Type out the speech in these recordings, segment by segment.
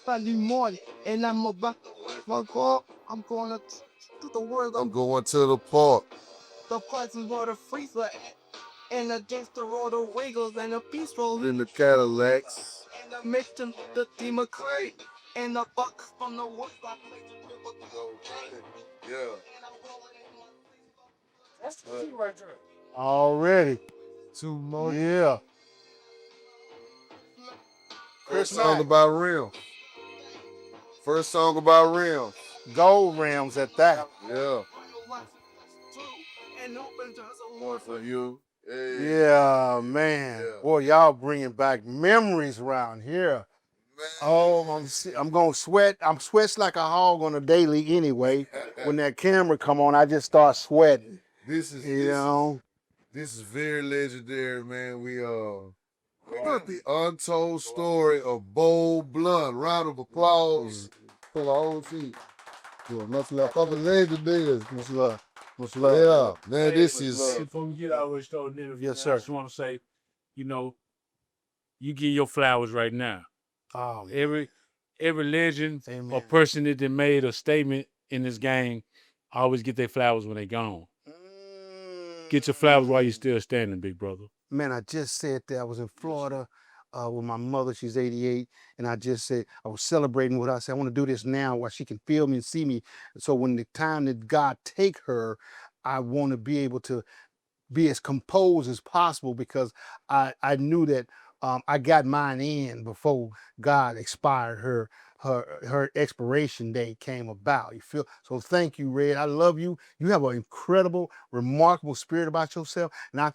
early morning, and I'm about to go. I'm going to the world. I'm going to the park. The prices for the freezer, and against the road of wiggles, and the beast roll In the Cadillacs. and the mission, the democrat, and the bucks from the wood. Yeah. That's the key right there. Already. Two more. Yeah. First song about rims. First song about rims. Gold rims at that. Yeah. And open doors of One for you. Hey. Yeah, man. Yeah. Boy, y'all bringing back memories around here. Man. Oh, I'm gonna sweat. I'm sweats like a hog on a daily anyway. When that camera come on, I just start sweating. This is this is very legendary, man. We got the untold story of Bold Blunt. Round of applause for the whole team. Much love. Other legendary. Much love. Much love. Yeah, man, this is Before we get out of this show, Yes, sir. I just want to say, you know, you get your flowers right now. Oh, Every legend Amen. or person that made a statement in this game always get their flowers when they gone. Get your flowers while you're still standing, big brother. Man, I just said that. I was in Florida with my mother. She's 88. And I just said, I was celebrating with her. I said, I want to do this now while she can feel me and see me. So when the time that God take her, I want to be able to be as composed as possible because I knew that I got mine in before God expired her expiration date came about. You feel? So thank you, Red. I love you. You have an incredible, remarkable spirit about yourself. And I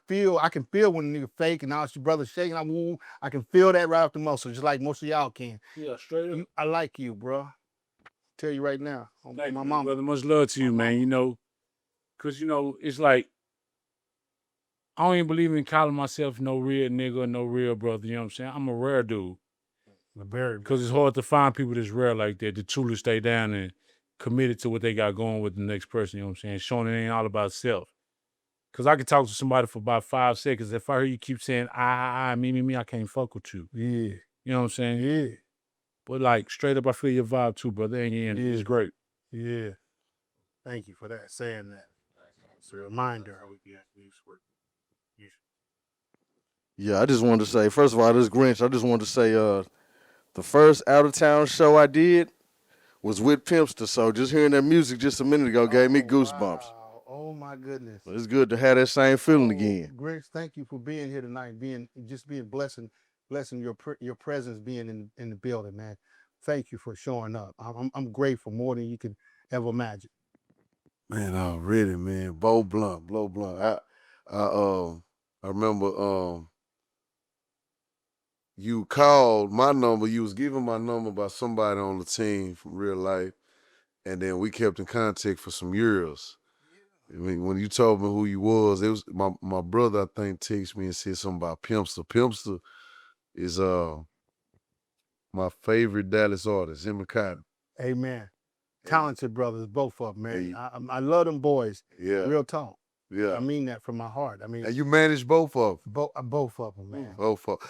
can feel when a nigga fake and all your brother shaking. I can feel that right off the muscle, just like most of y'all can. Yeah, straight up. I like you, bro. Tell you right now. Thank My you, mama. brother. Much love to you, man. You know, because, you know, it's like, I don't even believe in calling myself no real nigga or no real brother. You know what I'm saying? I'm a rare dude. Because it's hard to find people that's rare like that, that truly stay down and committed to what they got going with the next person. You know what I'm saying? Showing it ain't all about self. Because I could talk to somebody for about 5 seconds. If I hear you keep saying, me, I can't fuck with you. Yeah. You know what I'm saying? Yeah. But like, straight up, I feel your vibe too, brother. And it's great. Yeah. Thank you for that, saying that. It's a reminder. Yeah, I just wanted to say, first of all, this Grinch, I just wanted to say the first out-of-town show I did was with Pimpsta, so just hearing that music just a minute ago gave me goosebumps. Wow. Oh, my goodness. It's good to have that same feeling again. Grinch, thank you for being here tonight, being blessing your presence being in the building, man. Thank you for showing up. I'm grateful more than you could ever imagine. man, already, man. Blow Blunt. I remember you called my number. You was given my number by somebody on the team from real life, and then we kept in contact for some years. I mean, when you told me who you was, it was my brother. I think texted me and said something about Pimpsta. Pimpsta is my favorite Dallas artist, him and Cotton. Amen. Talented brothers, both of them, man. I love them boys. Yeah, Real talk. yeah. I mean that from my heart. I mean, And you managed both of them. both of them, man. Both of them.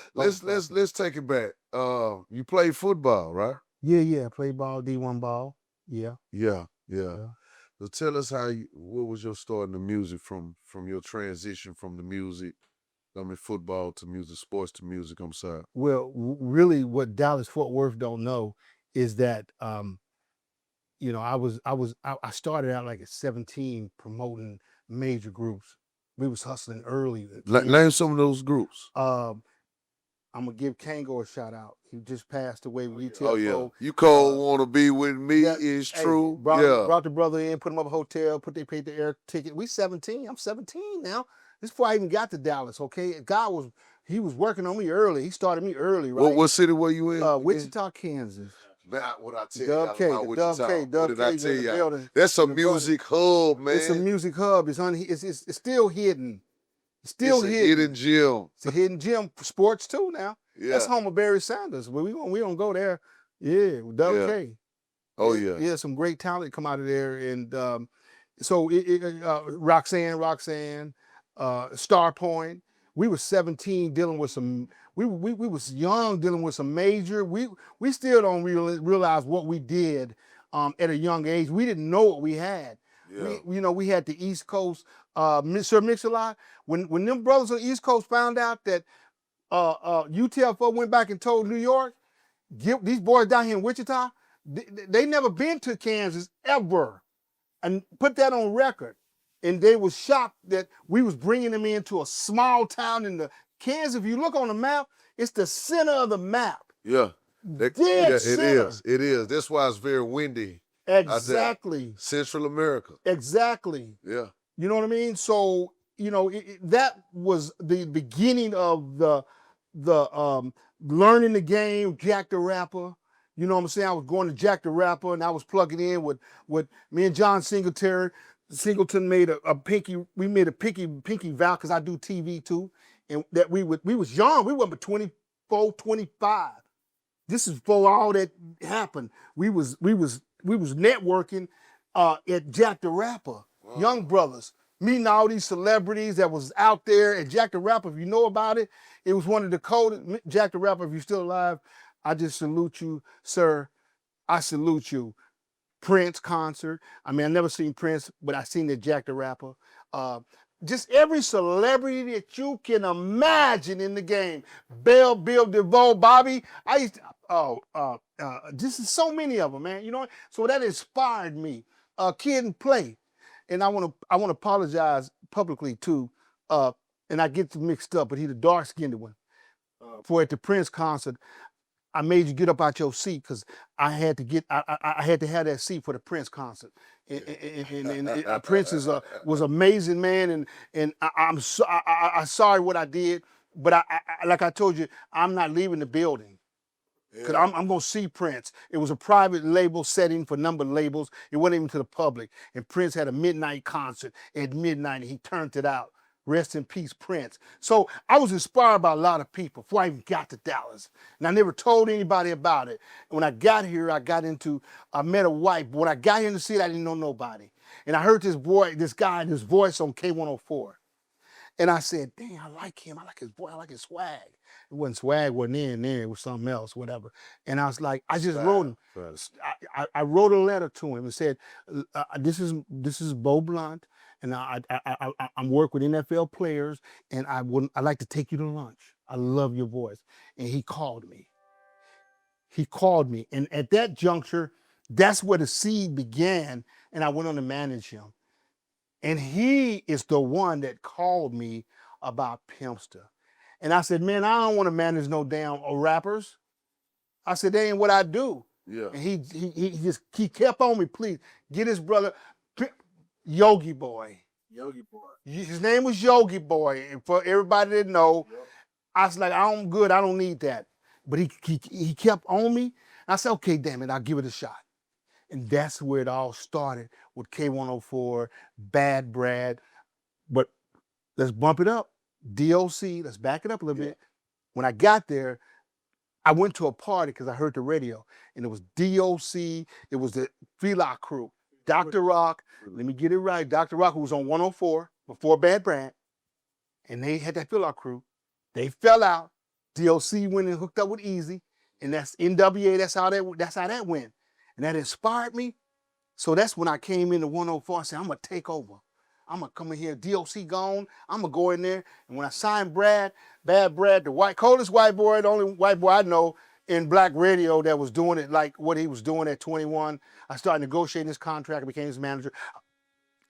Let's take it back. You played football, right? Yeah. Play ball, D1 ball. Yeah. Yeah. So tell us what was your start in the music from your transition from the music, football to music, sports to music. I'm sorry. Well, really, what Dallas Fort Worth don't know is that I started out like at 17 promoting major groups. We was hustling early. Name some of those groups. I'm gonna give Kango a shout out. He just passed away with UTFO. Oh yeah, you cold wanna be with me is true. Brought the brother in, put him up a hotel, paid the air ticket. We 17. I'm 17 now. This before I even got to Dallas. Okay, he was working on me early. He started me early. Right. What city were you in? Wichita, Kansas. Not what I tell you Dub K, about Wichita. What did I tell you? Building. That's a music hub, man. It's a music hub. It's still hidden. It's still hidden. Hidden gem. It's a hidden gem for sports too now. Yeah. That's home of Barry Sanders. But we don't go there. Yeah, Dub K. Oh yeah. Yeah, some great talent come out of there. And so Roxanne, Star Point. we were 17 dealing with some. We was young dealing with some major. We still don't realize what we did at a young age. We didn't know what we had. Yeah. We had the East Coast. Sir Mix-a-Lot. When them brothers on the East Coast found out that UTFO went back and told New York, these boys down here in Wichita, they never been to Kansas ever, and put that on record. And they was shocked that we was bringing them into a small town in the Kansas. If you look on the map, it's the center of the map. Yeah. Dead center. It is. That's why it's very windy. Exactly. Central America. Exactly. Yeah. You know what I mean? So, that was the beginning of the learning the game, Jack the Rapper. You know what I'm saying? I was going to Jack the Rapper, and I was plugging in with me and John Singleton made a pinky vow, because I do TV too. And that we was young. We were but 24, 25. This is before all that happened. We was networking at Jack the Rapper. Wow. Young brothers, meeting all these celebrities that was out there. And Jack the Rapper, if you know about it, it was one of the coldest. Jack the Rapper, if you're still alive, I just salute you, sir. I salute you. Prince concert. I mean, I never seen Prince, but I seen the Jack the Rapper. Just every celebrity that you can imagine in the game. Bill DeVoe, Bobby. I used to, just so many of them, man. You know, so that inspired me. Kid and Play. And I want to apologize publicly too. And I get mixed up, but he's the dark-skinned one. For at the Prince concert, I made you get up out your seat because I had to have that seat for the Prince concert. And Prince was amazing, man. And I'm sorry what I did, but I like I told you, I'm not leaving the building. Because I'm going to see Prince. It was a private label setting for number labels. It wasn't even to the public. And Prince had a midnight concert at midnight, and he turned it out. Rest in peace, Prince. So I was inspired by a lot of people before I even got to Dallas. And I never told anybody about it. And when I got here, I met a wife. But when I got here in the city, I didn't know nobody. And I heard this guy, his voice on K104. And I said, dang, I like him. I like his voice. I like his swag. It wasn't swag, wasn't in there. It was something else, whatever. And I was like, I just wrote him. I wrote a letter to him and said, this is Beau Blunt, and I'm working with NFL players, and I'd like to take you to lunch. I love your voice. And he called me. And at that juncture, that's where the seed began, and I went on to manage him. And he is the one that called me about Pimpsta. And I said, man, I don't want to manage no damn rappers. I said, that ain't what I do. Yeah. And he kept on me, please, get his brother, Yogi Boy. Yogi Boy. His name was Yogi Boy. And for everybody that know, I was like, I'm good, I don't need that. But he kept on me. I said, okay, damn it, I'll give it a shot. And that's where it all started with K104, Bad Brad. But let's bump it up. DOC, let's back it up a little bit. When I got there, I went to a party because I heard the radio, and it was DOC, it was the Fela crew, Dr. Rock, let me get it right, Dr. Rock, who was on 104 before Bad Brad, and they had that Fela crew. They fell out. DOC went and hooked up with Easy, and that's NWA, that's how that went. And that inspired me. So that's when I came into 104 and said, I'm going to take over. I'm going to come in here, DOC gone. I'm going to go in there. And when I signed Bad Brad, the coldest white boy, the only white boy I know in black radio that was doing it like what he was doing at 21, I started negotiating this contract. I became his manager. I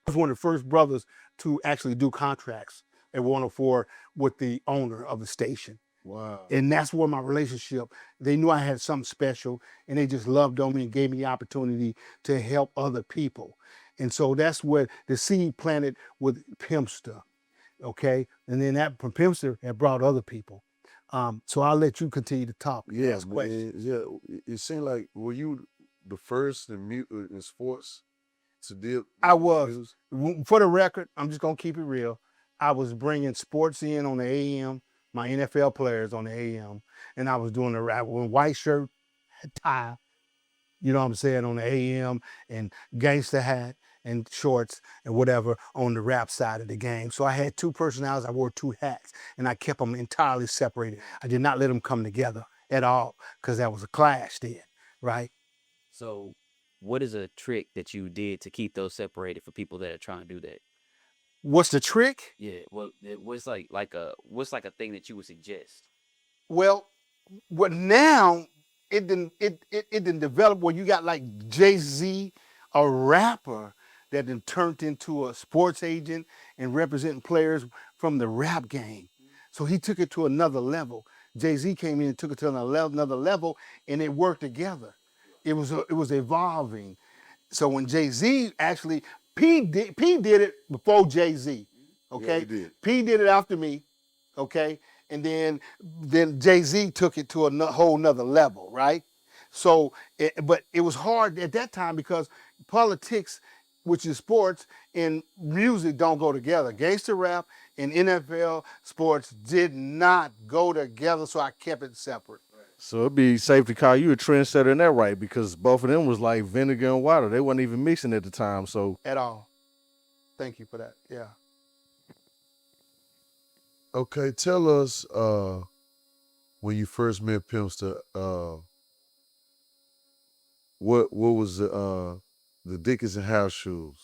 was one of the first brothers to actually do contracts at 104 with the owner of the station. Wow. And that's where my relationship, they knew I had something special, and they just loved on me and gave me the opportunity to help other people. And so that's where the seed planted with Pimpsta, okay? And then that from Pimpsta had brought other people. So I'll let you continue to talk. Yeah, it seemed like, were you the first in sports to deal? I was. For the record, I'm just going to keep it real. I was bringing sports in on the AM, my NFL players on the AM, and I was doing the rap with white shirt, tie, you know what I'm saying, on the AM, and gangster hat, and shorts and whatever on the rap side of the game. So I had two personalities. I wore two hats, and I kept them entirely separated. I did not let them come together at all because that was a clash then, right? So, what is a trick that you did to keep those separated for people that are trying to do that? What's the trick? Yeah. Well, what's like a thing that you would suggest? Well, now it didn't develop where you got like Jay-Z, a rapper that then turned into a sports agent and representing players from the rap game. So he took it to another level. Jay-Z came in and took it to another level, and it worked together. It was evolving. So when Jay-Z actually, P did it before Jay-Z, okay? Yeah, he did. P did it after me, okay? And then Jay-Z took it to a whole nother level, right? So, but it was hard at that time because politics, which is sports, and music don't go together. Gangster rap and NFL sports did not go together, so I kept it separate. So it'd be safe to call you a trendsetter in that, right? Because both of them was like vinegar and water. They wasn't even mixing at the time. So At all. Thank you for that. Yeah. Okay, tell us when you first met Pimpsta, what was the Dickies House Shoes?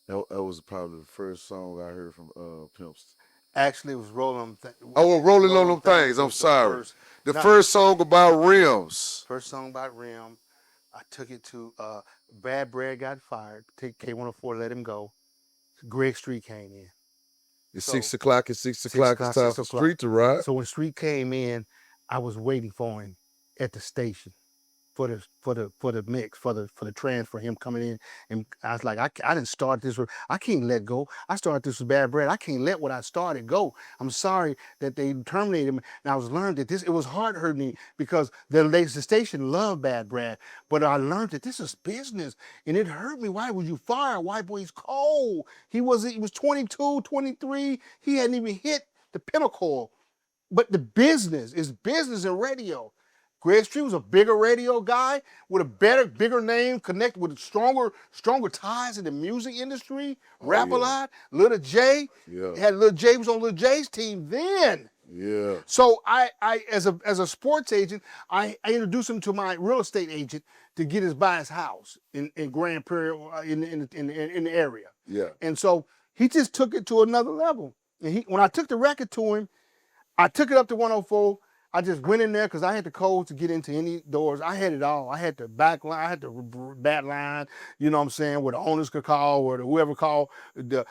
That was probably the first song I heard from Pimpsta. Actually, it was Rollin Oh, Rollin On Them Thangs. I'm was sorry. The not- first song about rims. First song by Rim. I took it to Bad Bread got fired. Take K104, let him go. Greg Street came in. It's So, 6 o'clock. It's 6 o'clock. It's time for 6 o'clock. Street to ride. So when Street came in, I was waiting for him at the station for the mix, for the transfer, him coming in. And I was like, I didn't start this with, I can't let go. I started this with Bad Bread. I can't let what I started go. I'm sorry that they terminated me. And I was learned that it was hard hurting me because the station loved Bad Bread. But I learned that this is business. And it hurt me. Why was you fired? White boy's cold. He was 22, 23. He hadn't even hit the pinnacle. But the business is business in radio. Greg Street was a bigger radio guy with a bigger name, connected with stronger ties in the music industry. Rap a lot. Little J. Yeah. Had Little J was on Little J's team then. Yeah. So I as a sports agent, I introduced him to my real estate agent to get his by his house in Grand Prairie in the area. Yeah. And so he just took it to another level. And when I took the record to him, I took it up to 104. I just went in there because I had the codes to get into any doors. I had it all. I had the back line, I had the bat line, you know what I'm saying, where the owners could call or whoever called to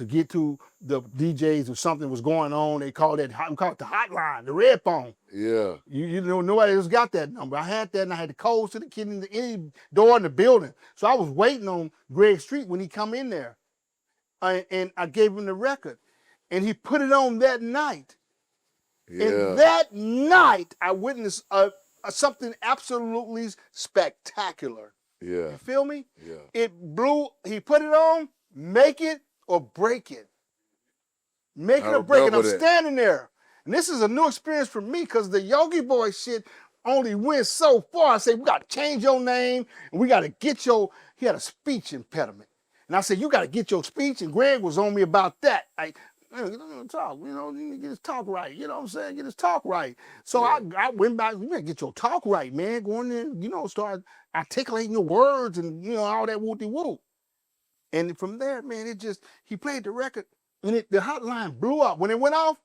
get to the DJs if something was going on. They called it the hotline, the red phone. Yeah. You know, nobody else got that number. I had that, and I had the codes to the kid into any door in the building. So I was waiting on Greg Street when he come in there. And I gave him the record. And he put it on that night. Yeah. And that night, I witnessed something absolutely spectacular. Yeah. You feel me? Yeah. It blew, he put it on, make it or break it. Make it I or break it. remember I'm that. standing there. And this is a new experience for me because the Yogi Boy shit only went so far. I said, we got to change your name and we got to get he had a speech impediment. And I said, you got to get your speech. And Greg was on me about that. Talk, you need to get his talk right. You know what I'm saying? Get his talk right. So I went back, you better get your talk right, man. Go in there, start articulating your words and, all that whoop-de-whoop. And from there, man, he played the record and the hotline blew up. When it went off,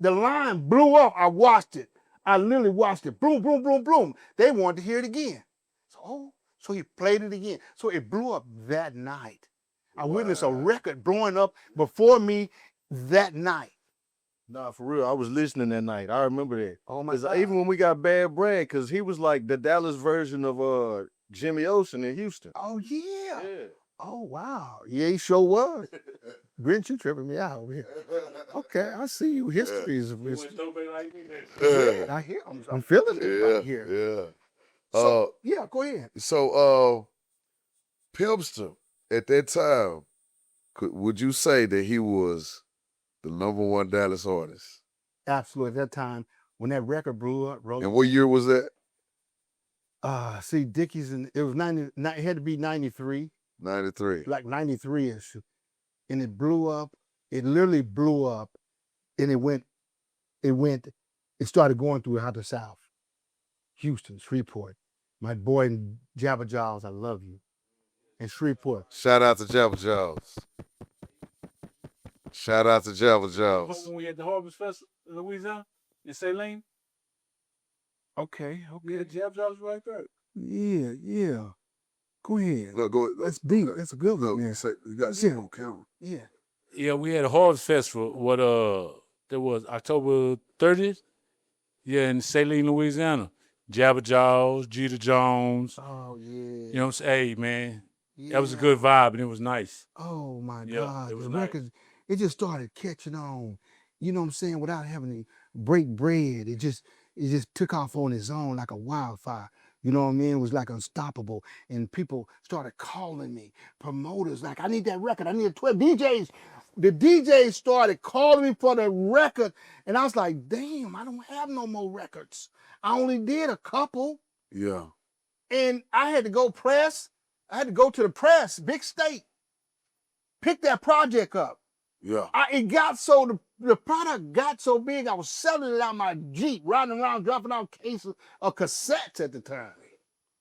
the line blew up. I watched it. I literally watched it. Boom, boom, boom, boom. They wanted to hear it again. So he played it again. So it blew up that night. I witnessed a record blowing up before me that night. Nah, for real, I was listening that night. I remember that. Oh my 'Cause God. even when we got Bad Bread, because he was like the Dallas version of Jimmy Olsen in Houston. Oh, yeah. Yeah. Oh, wow. Yeah, he sure was. Grinch, you tripping me out over here. Okay, I see you. History is. I hear. I'm feeling it right here. Yeah. So, yeah, go ahead. So, Pimpsta, at that time, would you say that he was the #1 Dallas artist? Absolutely. At that time, when that record blew up, And what year was that? see, Dickies, it was 90. It had to be 93. 93. like 93-ish. And it blew up. It literally blew up. And it started going through the South. Houston, Shreveport. My boy in Jabba Jaws, I love you. And Shreveport. Shout out to Jabba Jaws. Shout out to Jabba Jaws. When we had the Harvest Festival in Louisiana, in Saline, Okay. we had Jab Jobs right there. Yeah. Go ahead. Look, go. That's deep. That's a good one. Look, say, you got to on camera. Yeah. Yeah, we had a Harvest Festival. There was October 30th. Yeah, in Saline, Louisiana. Jabba Jaws, Jeter Jones. Oh, yeah. You know what I'm saying? Hey, man, Yeah. that was a good vibe and it was nice. Oh, my Yeah, God. it was The nice. records, it just started catching on. You know what I'm saying? Without having to break bread. It just took off on its own like a wildfire. You know what I mean? It was like unstoppable. And people started calling me, promoters, like, I need that record. I need 12 DJs. The DJs started calling me for the record. And I was like, damn, I don't have no more records. I only did a couple. Yeah. And I had to go press. I had to go to the press, big state, pick that project up. Yeah. The product got so big, I was selling it out my Jeep, riding around, dropping out cases of cassettes at the time.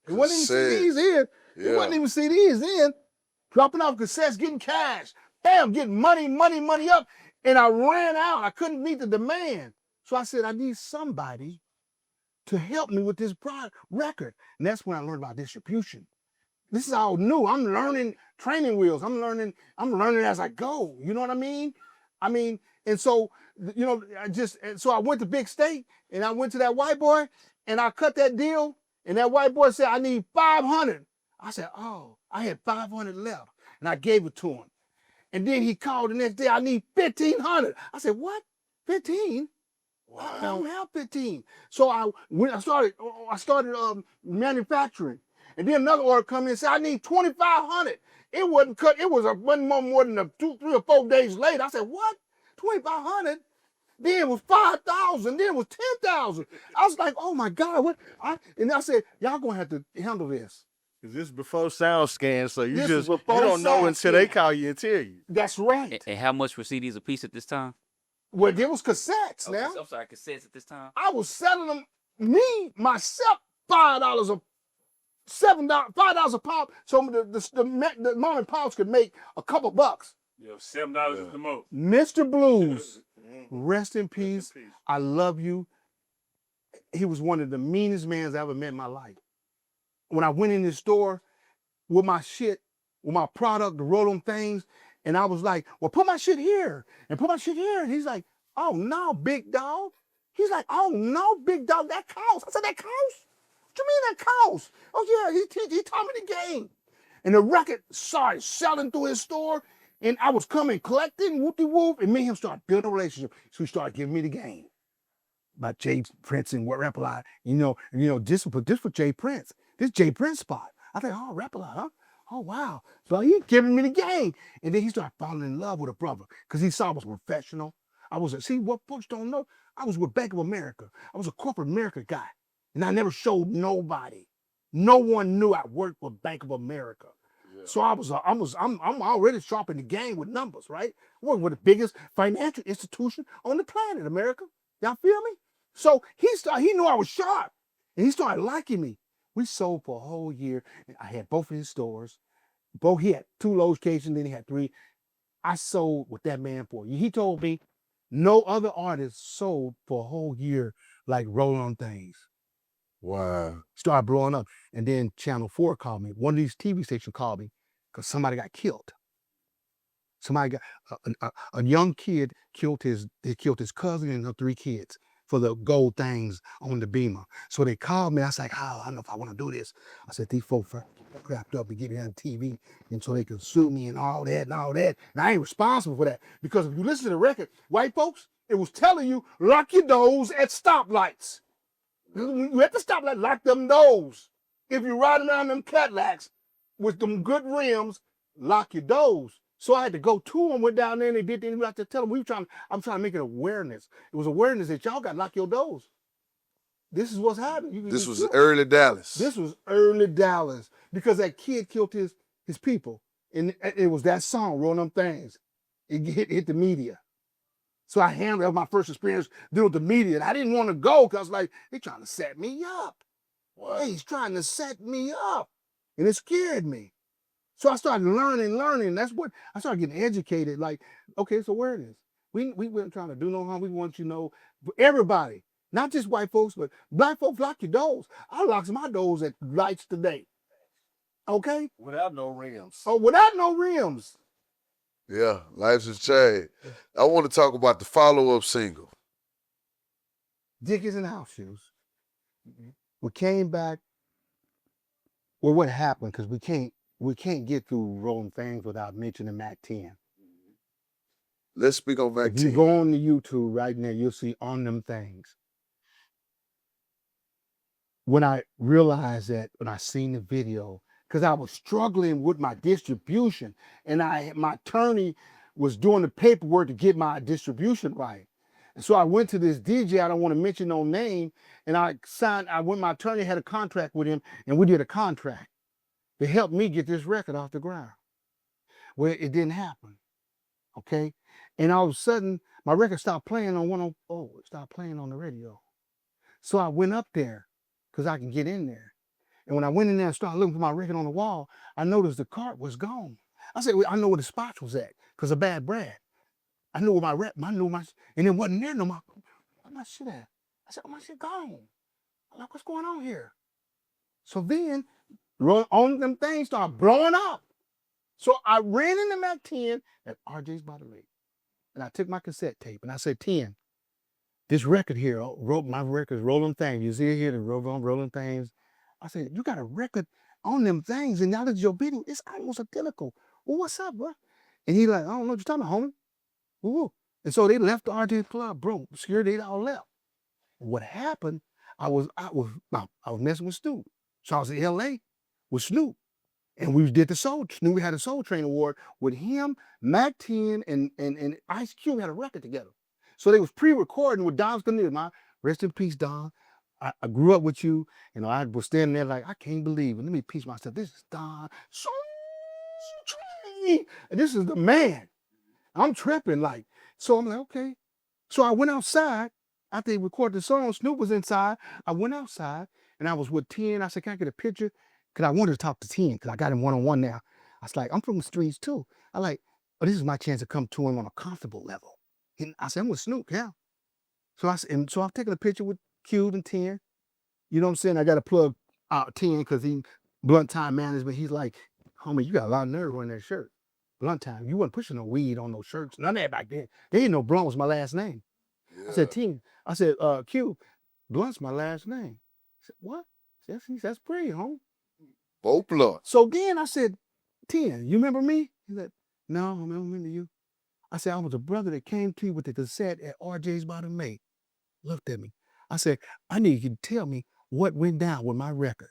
It wasn't even CDs in. It wasn't even CDs in. Dropping off cassettes, getting cash. Bam, getting money up. And I ran out. I couldn't meet the demand. So I said, I need somebody to help me with this record. And that's when I learned about distribution. This is all new. I'm learning training wheels. I'm learning as I go. You know what I mean? And so, you know, so I went to Big State and I went to that white boy and I cut that deal. And that white boy said, I need 500. I said, oh, I had 500 left. And I gave it to him. And then he called the next day, I need 1,500. I said, what? 15? Wow. I don't have 15. So I started manufacturing. And then another order come in and said, I need 2,500. It wasn't cut. It was one more than 2, 3, or 4 days later. I said, what? 2,500? Then it was 5,000. Then it was 10,000. I was like, oh my God, what? And I said, y'all gonna have to handle this. Cause this is before sound scan, so you This is you before don't know sound until they scan. call you and tell you. That's right. And how much were CDs a piece at this time? Well, there was cassettes now. I'm sorry, cassettes at this time. I was selling them, myself, $5 a $5 a pop. So the mom and pops could make a couple bucks. Yeah, $7 is the most. Mr. Blues, rest in peace. I love you. He was one of the meanest mans I ever met in my life. When I went in his store with my shit, with my product, the Rollin On Thangs, and I was like, well, put my shit here and put my shit here. And he's like, oh, no, big dog. He's like, oh, no, big dog, that costs. I said, that costs? What you mean that costs? Oh, yeah, he taught me the game. And the record started selling through his store, and I was coming collecting, whoop-de-whoop, and me and him started building a relationship. So he started giving me the game. About Jay Prince and what Rap A Lot. You know, this for Jay Prince. This Jay Prince spot. I think, oh, Rap A Lot, huh? Oh, wow. So he giving me the game. And then he started falling in love with a brother because he saw I was professional. See, what folks don't know, I was with Bank of America. I was a corporate America guy. And I never showed nobody. No one knew I worked for Bank of America. Yeah. So I'm already sharp in the game with numbers, right? I work with the biggest financial institution on the planet, America. Y'all feel me? So he knew I was sharp. And he started liking me. We sold for a whole year. I had both of his stores. He had 2 locations, then he had 3. I sold with that man for a year. He told me no other artist sold for a whole year like Rollin On Things. Wow. Started blowing up. And then Channel 4 called me. One of these TV stations called me because somebody got killed. Somebody got a young kid killed his cousin and her 3 kids for the gold things on the Beamer. So they called me. I was like, oh, I don't know if I want to do this. I said, these folks crapped up and get me on TV, and so they could sue me and all that. And I ain't responsible for that. Because if you listen to the record, white folks, it was telling you, lock your doors at stoplights. You at the stoplight, lock them doors. If you're riding around them Cadillacs with them good rims, lock your doors. So I had to go to them, went down there and they did the interview. I had to tell them, I'm trying to make it awareness. It was awareness that y'all got to lock your doors. This is what's happening. This was early Dallas. This was early Dallas because that kid killed his people. And it was that song, Rollin On Them Thangs. It hit the media. So I handled that was my first experience dealing with the media. And I didn't want to go because I was like, they're trying to set me up. What? Hey, he's trying to set me up. And it scared me. So I started learning. That's what I started getting educated. Like, okay, so where it is. We weren't trying to do no harm. We want you to know everybody, not just white folks, but black folks lock your doors. I lock my doors at lights today. Okay? Without no rims. Oh, without no rims. Yeah, lives has changed. I want to talk about the follow-up single. Dickies House Shoes. We came back. Well, what happened? Because we can't get through Rollin Things without mentioning Mac 10. Let's speak on Mac If you 10. go on the YouTube right now, you'll see On Them Things. When I realized that, when I seen the video, because I was struggling with my distribution, and my attorney was doing the paperwork to get my distribution right. And so I went to this DJ, I don't want to mention no name, and my attorney had a contract with him, and we did a contract to help me get this record off the ground. Well, it didn't happen, okay? And all of a sudden, my record stopped playing on 104. It stopped playing on the radio. So I went up there, because I can get in there. And when I went in there and started looking for my record on the wall, I noticed the cart was gone. I said, well, I know where the spots was at, because of Bad Brad. I knew where and it wasn't there no more. Where's my shit at? I said, oh, my shit gone. I'm like, what's going on here? So then, On Them Things started blowing up. So I ran into Mac 10 at RJ's by the lake. And I took my cassette tape and I said, 10, this record here, my record's Rollin Things. You see it here, the Rollin Things. I said, you got a record On Them Things, and now that your video, it's almost identical. Well, what's up, bro? And he like, I don't know what you're talking about, homie. Woo-woo. And so they left the RJ club, bro. Security, they all left. What happened? I was messing with Snoop. So I was in LA with Snoop. And we did Snoop, we had a Soul Train Award with him, Mac 10, and Ice Cube had a record together. So they was pre-recording with Don's Cornelius. Rest in peace, Don. I grew up with you. You know, I was standing there like, I can't believe it. Let me piece myself. This is Don. Soul Train. And this is the man. I'm tripping like. So I'm like, okay. So I went outside after they recorded the song. Snoop was inside. I went outside and I was with 10. I said, can I get a picture? Because I wanted to talk to 10 because I got him one-on-one now. I was like, I'm from the streets too. I like, oh, this is my chance to come to him on a comfortable level. And I said, I'm with Snoop, yeah. So I'm taking a picture with Cube and 10. You know what I'm saying? I got to plug out 10 because he blunt time management. He's like, homie, you got a lot of nerve wearing that shirt. Blunt time. You wasn't pushing no weed on those shirts. None of that back then. They didn't know Blunt was my last name. Yeah. I said, 10. I said, Cube, Blunt's my last name. I said, what? That's pretty, homie. Both blunts. So then I said, 10, you remember me? He said, no, I don't remember you. I said, I was a brother that came to you with the cassette at RJ's by the May. Looked at me. I said, I need you to tell me what went down with my record.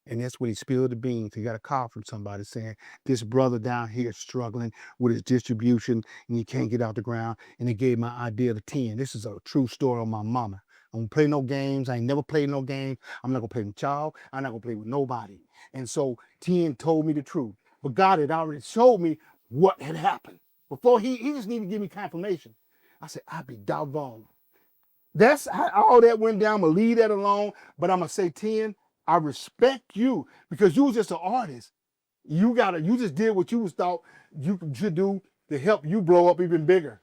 And that's when he spilled the beans. He got a call from somebody saying, this brother down here is struggling with his distribution and he can't get out the ground. And he gave my idea to 10. This is a true story on my mama. I don't play no games. I ain't never played no games. I'm not gonna play with y'all. I'm not gonna play with nobody. And so 10 told me the truth. But God had already showed me what had happened. Before he just needed to give me confirmation. I said, I'd be doggone. That's how all that went down. I'm gonna leave that alone. But I'm gonna say, 10, I respect you because you was just an artist. You just did what you was thought you should do to help you blow up even bigger.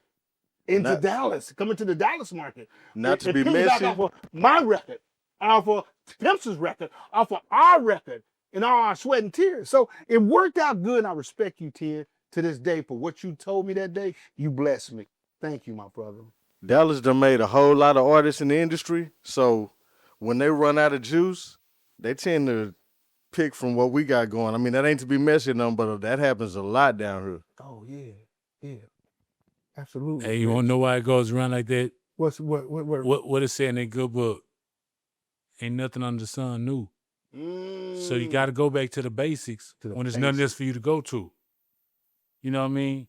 Into Dallas, coming to the Dallas market. Not to be piggyback messy. off of my record, off of Pimpsta's record, off of our record, and all our sweat and tears. So it worked out good, and I respect you, 10, to this day for what you told me that day. You blessed me. Thank you, my brother. Dallas done made a whole lot of artists in the industry, so when they run out of juice, they tend to pick from what we got going. I mean, that ain't to be messy, but that happens a lot down here. Oh yeah, absolutely. Hey, you want to know why it goes around like that? What? What it said in that good book? Ain't nothing under the sun new. So you got to go back to the basics when there's nothing else for you to go to. You know what I mean?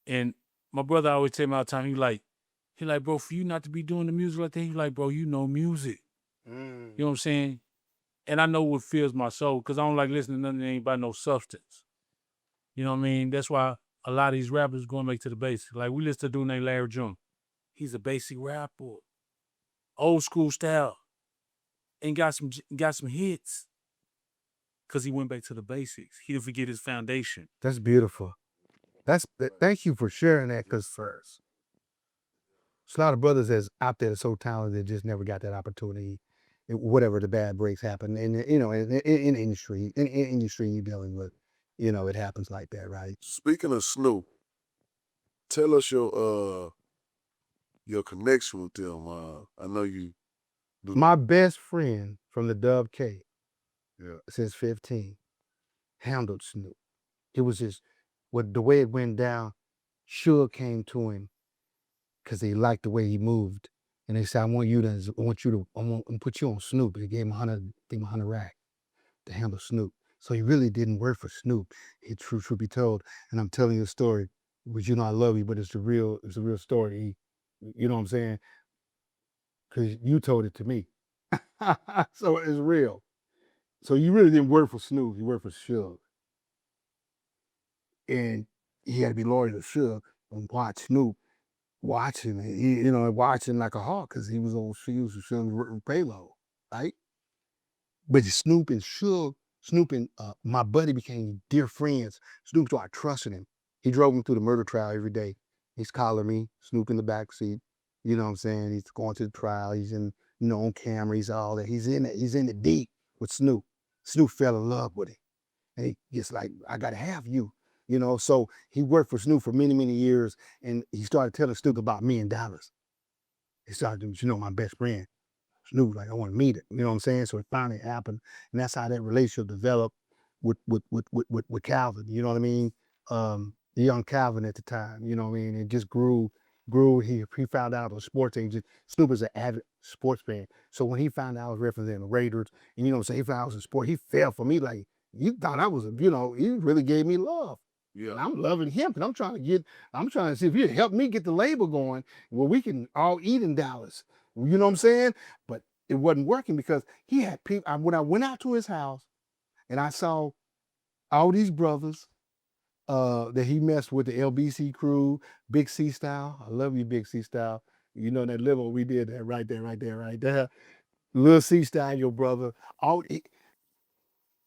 And my brother always tell me all the time, he like, bro, for you not to be doing the music like that, he like, bro, you know music. You know what I'm saying? And I know what fills my soul because I don't like listening to nothing that ain't about no substance. You know what I mean? That's why a lot of these rappers going back to the basics. Like we listen to a dude named Larry June. He's a basic rapper, old school style, and got some hits because he went back to the basics. He didn't forget his foundation. That's beautiful. Thank you for sharing that, because there's a lot of brothers that's out there that's so talented that just never got that opportunity. Whatever the bad breaks happen, and in industry, in industry you're dealing with, it happens like that, right? Speaking of Snoop, tell us your connection with them. I know you. My best friend from the Dub K, Yeah. since 15, handled Snoop. It was just the way it went down. Suge came to him because they liked the way he moved, and they said, I want to put you on Snoop. They gave him 100 rack to handle Snoop. So he really didn't work for Snoop. Truth be told, and I'm telling you a story, which I love you, but it's a real story. You know what I'm saying? Because you told it to me, so it's real. So you really didn't work for Snoop. You worked for Suge, and he had to be loyal to Suge and watch Snoop. Watching like a hawk, because he was on Suge's payload, right? But Snoop and Suge, Snoop and my buddy became dear friends. Snoop started trusting him. He drove him through the murder trial every day. He's calling me, Snoop in the backseat. You know what I'm saying? He's going to the trial. He's in, on camera. He's all that. He's in the deep with Snoop. Snoop fell in love with him. And he gets like, I got to have you. So he worked for Snoop for many, many years, and he started telling Snoop about me and Dallas. He started, my best friend, Snoop, like, I want to meet it. You know what I'm saying? So it finally happened, and that's how that relationship developed with Calvin. You know what I mean? The young Calvin at the time. You know what I mean? It just grew. He found out I was a sports agent. Snoop is an avid sports fan. So when he found out I was representing the Raiders, and he found out I was in sport, he fell for me like, you thought I was, he really gave me love. Yeah. And I'm loving him, and I'm trying to see if he'll help me get the label going where we can all eat in Dallas. You know what I'm saying? But it wasn't working because he had people. When I went out to his house and I saw all these brothers that he messed with, the LBC crew, Big C Style. I love you, Big C Style. That little, we did that right there. Lil C Style, your brother.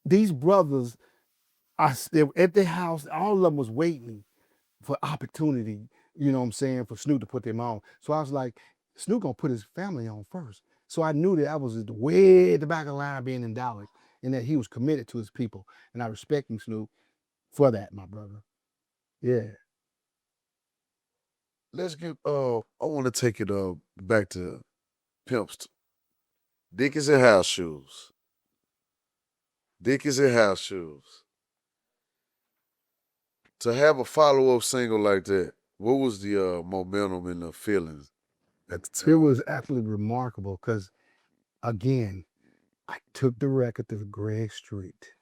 These brothers, they were at their house. All of them was waiting for opportunity, for Snoop to put them on. So I was like, Snoop gonna put his family on first. So I knew that I was way at the back of the line being in Dallas, and that he was committed to his people. And I respect him, Snoop, for that, my brother. Yeah. Let's get. I want to take it back to Pimpsta. Dickies House Shoes. Dickies House Shoes. To have a follow-up single like that, what was the momentum and the feelings at the time? It was absolutely remarkable because, again, I took the record to Greg Street.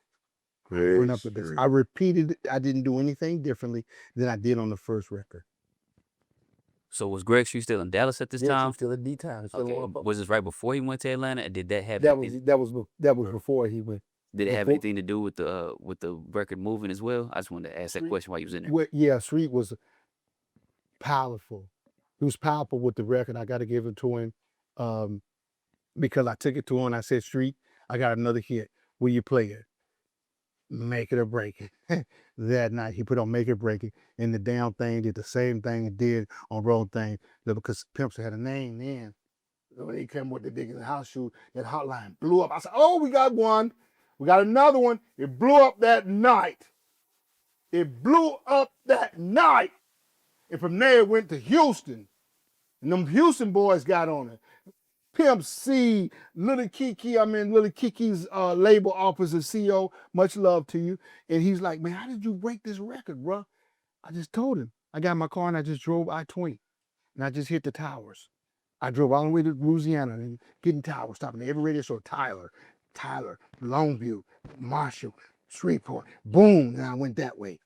Greg Up with this. Street. I repeated it. I didn't do anything differently than I did on the first record. So was Greg Street still in Dallas at this time? Still at D-Town. Okay. Was this right before he went to Atlanta? And did that have That was before he went. Did it have anything to do with the record moving as well? I just wanted to ask that question while you was in there. Well, yeah, Street was powerful. He was powerful with the record. I got to give it to him because I took it to him and I said, Street, I got another hit. Will you play it? Make It or Break It. That night he put on Make It or Break It, and the damn thing did the same thing it did on Rollin' On Them Thangs, because Pimpsta had a name then. When he came with the Dickies House Shoes, that hotline blew up. I said, oh, we got one. We got another one. It blew up that night. And from there it went to Houston. And them Houston boys got on it. Pimp C, Little Kiki's label officer, CEO, much love to you. And he's like, man, how did you break this record, bro? I just told him. I got in my car and I just drove I-20. And I just hit the towers. I drove all the way to Louisiana and getting towers, stopping at every radio show. Tyler, Longview, Marshall, Shreveport. Boom, and I went that way.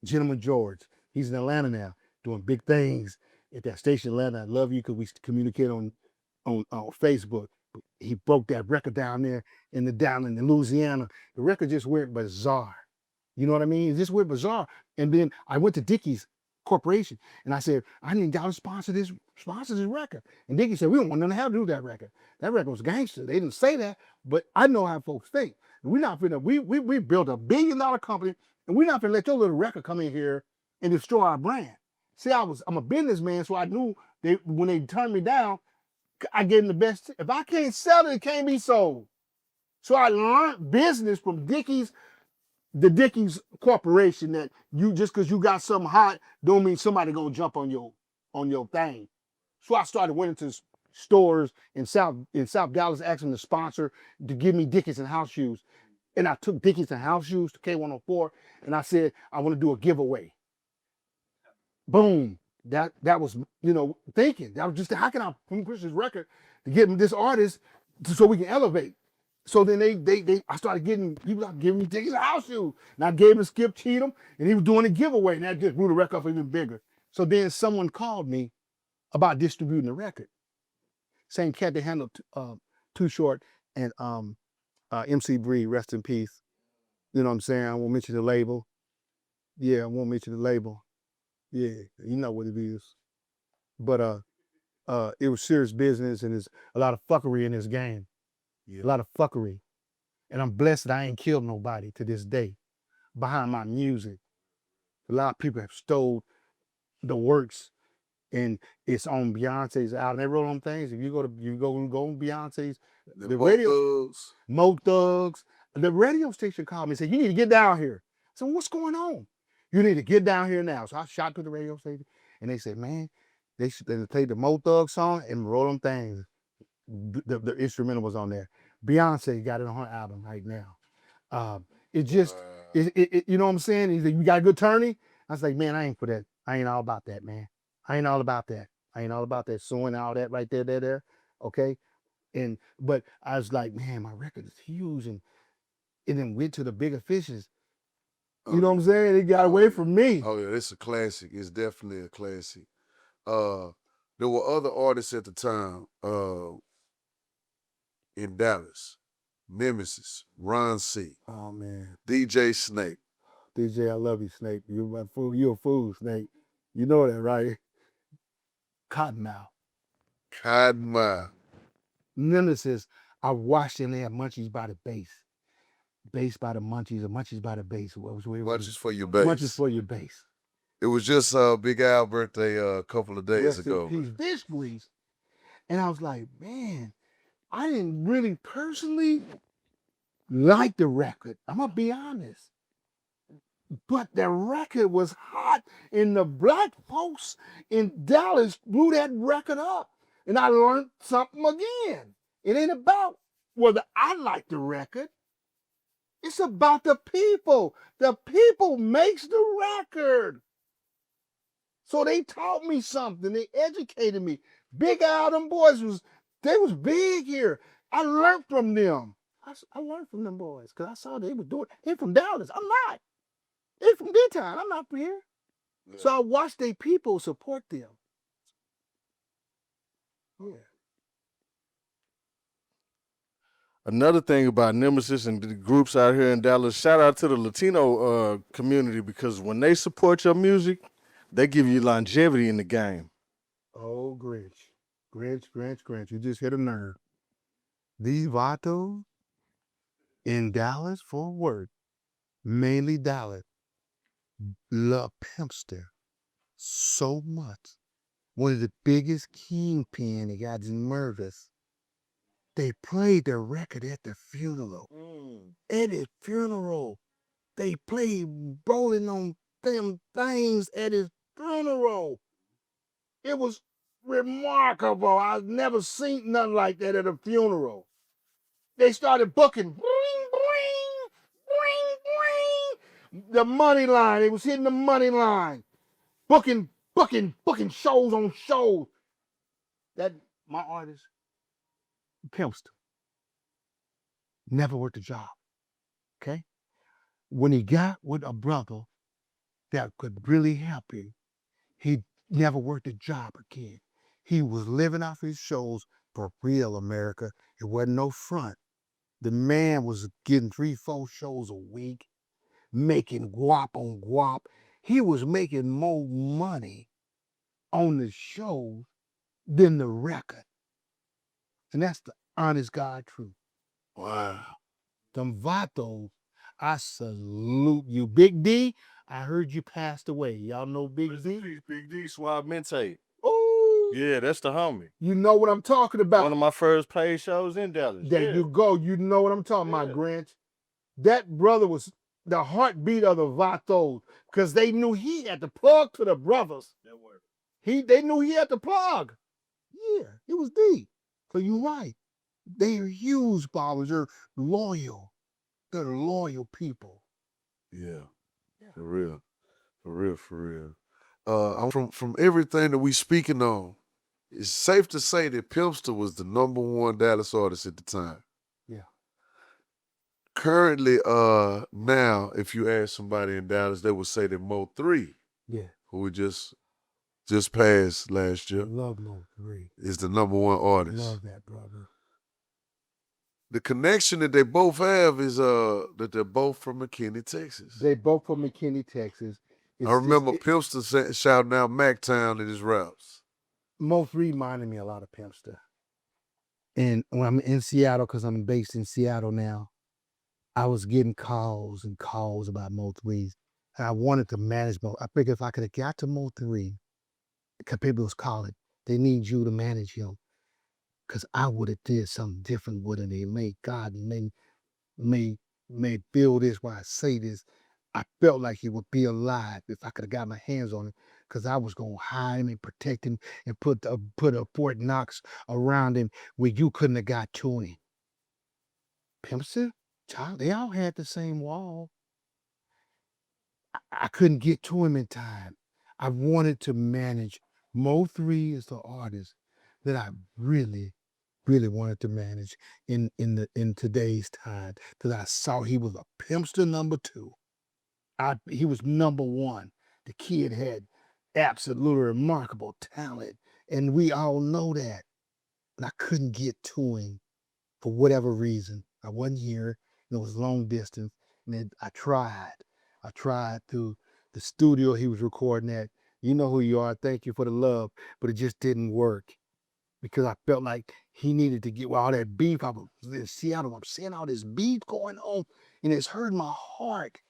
Gentleman George, he's in Atlanta now, doing big things at that station in Atlanta. I love you because we communicate on Facebook. He broke that record down there in Louisiana. The record just went bizarre. You know what I mean? This was bizarre. And then I went to Dickies Corporation and I said, I need y'all to sponsor this record. And Dickies said, we don't want nothing to have to do with that record. That record was gangster. They didn't say that, but I know how folks think. We're not finna, we built $1 billion company and we're not finna let your little record come in here and destroy our brand. See, I'm a businessman, so I knew when they turned me down, I gave them the best. If I can't sell it, it can't be sold. So I learned business from Dickies, the Dickies Corporation, that you just because you got something hot don't mean somebody gonna jump on your thing. So I started went into stores in South Dallas asking the sponsor to give me Dickies and House Shoes. And I took Dickies and House Shoes to K104 and I said, I want to do a giveaway. Boom. That was, thinking. That was just how can I push this record to get this artist so we can elevate. So then I started getting people giving me Dickies and House Shoes. And I gave him Skip Cheatham and he was doing a giveaway and that just grew the record up even bigger. So then someone called me about distributing the record. Same cat that handled Too Short and MC Bree, rest in peace. You know what I'm saying? I won't mention the label. Yeah, I won't mention the label. Yeah, you know what it is. But it was serious business and there's a lot of fuckery in this game. Yeah. A lot of fuckery. And I'm blessed that I ain't killed nobody to this day behind my music. A lot of people have stole the works and it's on Beyonce's album. They Rollin On Them Thangs. If you go on Beyonce's, the radio, Mo Thugs, the radio station called me and said, you need to get down here. I said, what's going on? You need to get down here now. So I shot to the radio station and they said, man, they played the Mo Thug song and Roll Them Things. The instrumental was on there. Beyonce got it on her album right now. It just, you know what I'm saying? He said, you got a good attorney? I was like, man, I ain't for that. I ain't all about that, man. I ain't all about that. I ain't all about that suing all that right there. Okay? But I was like, man, my record is huge and then went to the bigger fishes. You know what I'm saying? It got away from me. Oh yeah, it's a classic. It's definitely a classic. There were other artists at the time in Dallas. Nemesis, Ron C. Oh man. DJ Snake. DJ, I love you, Snake. You a fool, Snake. You know that, right? Kottonmouth. Nemesis, I watched them. They had Munchies by the bass. Bass by the Munchies or Munchies by the bass. Munchies for your bass. Munchies for your bass. It was just Big Al's birthday a couple of days ago. Fish grease. And I was like, man, I didn't really personally like the record. I'm going to be honest. But the record was hot, and the black folks in Dallas blew that record up. And I learned something again. It ain't about whether I like the record. It's about the people. The people makes the record. So they taught me something. They educated me. Big Al, them boys was big here. I learned from them. I learned from them boys because I saw they was doing. They from Dallas. I'm not. They from D-Town. I'm not from here. Yeah. So I watched their people support them. Yeah. Another thing about Nemesis and the groups out here in Dallas, shout out to the Latino community because when they support your music, they give you longevity in the game. Oh, Grinch. You just hit a nerve. These vatos in Dallas, Fort Worth, mainly Dallas, love Pimpsta so much. One of the biggest kingpin that got murders. They played the record at the funeral. At his funeral. They played Rollin On Them Thangs at his funeral. It was remarkable. I've never seen nothing like that at a funeral. They started booking. Bring. The money line. They was hitting the money line. Booking shows on shows. That my artist, Pimpsta, never worked a job. Okay? When he got with a brother that could really help him, he never worked a job again. He was living off his shows for real, America. It wasn't no front. The man was getting 3-4 shows a week. making guap on guap. He was making more money on the show than the record. And that's the honest God truth. Wow. Them vatos, I salute you. Big D, I heard you passed away. Y'all know Big D? Big D Suavemente. Oh, Yeah, that's the homie. you know what I'm talking One about. of my first paid shows in Dallas. There yeah. you go. You know what I'm talking about, Yeah. Grinch. That brother was the heartbeat of the vatos because they knew he had to plug to the brothers. That worked. They knew he had to plug. Yeah, it was D. So you're right. They are huge ballers. They're loyal. They're loyal people. Yeah. For real. For real, for real. From everything that we speaking on, it's safe to say that Pimpsta was the #1 Dallas artist at the time. Yeah. Currently, now, if you ask somebody in Dallas, they would say that Mo 3, Yeah. who we just passed last year, Love Mo 3. is the #1 artist. Love that brother. The connection that they both have is that they're both from McKinney, Texas. They both from McKinney, Texas. I remember Pimpsta shouting out MacTown in his raps. Mo 3 reminded me a lot of Pimpsta. And when I'm in Seattle, because I'm based in Seattle now, I was getting calls and calls about Mo 3. And I wanted to manage Mo. I figured if I could have got to Mo 3, because people was calling, they need you to manage him. Because I would have did something different with it. May God may feel this while I say this. I felt like he would be alive if I could have got my hands on him, because I was gonna hide him and protect him and put a Fort Knox around him where you couldn't have got to him. Pimpsta, child, they all had the same wall. I couldn't get to him in time. I wanted to manage. Mo 3 is the artist that I really wanted to manage in today's time. That I saw he was a Pimpsta #2. He was #1. The kid had absolutely remarkable talent, and we all know that. And I couldn't get to him for whatever reason. I wasn't here. It was long distance, and then I tried. I tried through the studio he was recording at. You know who you are. Thank you for the love, but it just didn't work because I felt like he needed to get all that beef. I was in Seattle. I'm seeing all this beef going on, and it's hurting my heart.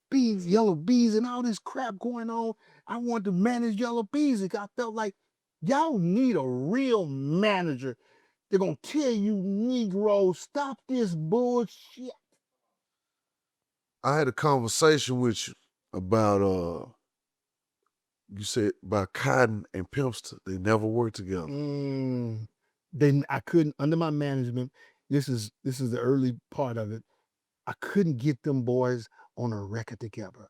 Bees, yellow bees, and all this crap going on. I wanted to manage yellow bees. I felt like y'all need a real manager. They're gonna tell you, Negroes, stop this bullshit. I had a conversation with you about you said about Cotton and Pimpsta. They never worked together. Then I couldn't, under my management. This is the early part of it. I couldn't get them boys on a record together.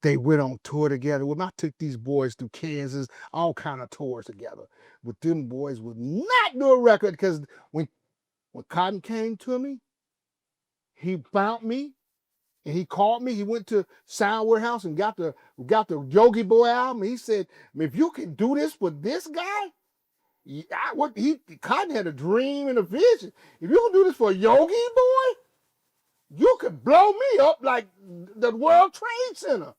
They went on tour together. When I took these boys through Kansas, all kind of tours together. But them boys would not do a record because when Cotton came to me, he found me and he called me. He went to Sound Warehouse and got the Yogi Boy album. He said, if you can do this with this guy, Cotton had a dream and a vision. If you can do this for Yogi Boy, you could blow me up like the World Trade Center.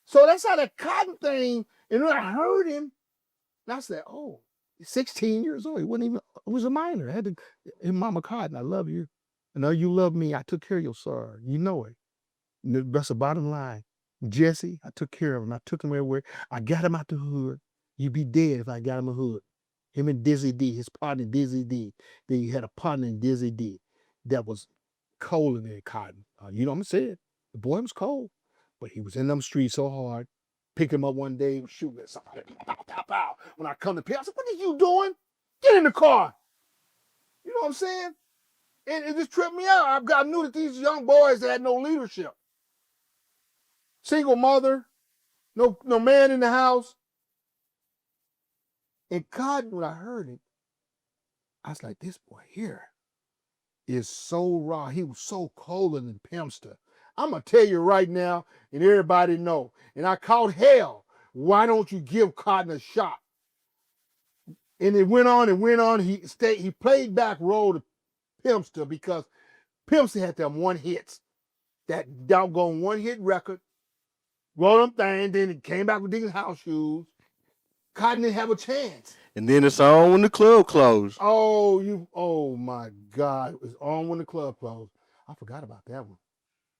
So that's how that Cotton thing, and when I heard him, and I said, oh, he's 16 years old. He was a minor. I had to, hey, Mama Cotton, I love you. I know you love me. I took care of your sorrow. You know it. And that's the bottom line. Jesse, I took care of him. I took him everywhere. I got him out the hood. You'd be dead if I got him a hood. Him and Dizzy D, his partner Dizzy D. Then you had a partner in Dizzy D that was cold in there, Cotton. You know what I'm saying? The boy was cold, but he was in them streets so hard. Picked him up one day, shooting at somebody. Pow, pow, pow. When I come to pick, I said, what are you doing? Get in the car. You know what I'm saying? And it just tripped me out. I knew that these young boys had no leadership. Single mother, no man in the house. And Cotton, when I heard it, I was like, this boy here is so raw. He was so colder than Pimpsta. I'm going to tell you right now, and everybody know, and I caught hell, why don't you give Cotton a shot? And it went on and went on. He played back role to Pimpsta because Pimpsta had them one hits. that doggone one-hit record, Rollin On Them Thangs, then it came back with Dickies House Shoes. Cotton didn't have a chance. And then it's on when the club closed. Oh my God, it was on when the club closed. I forgot about that one.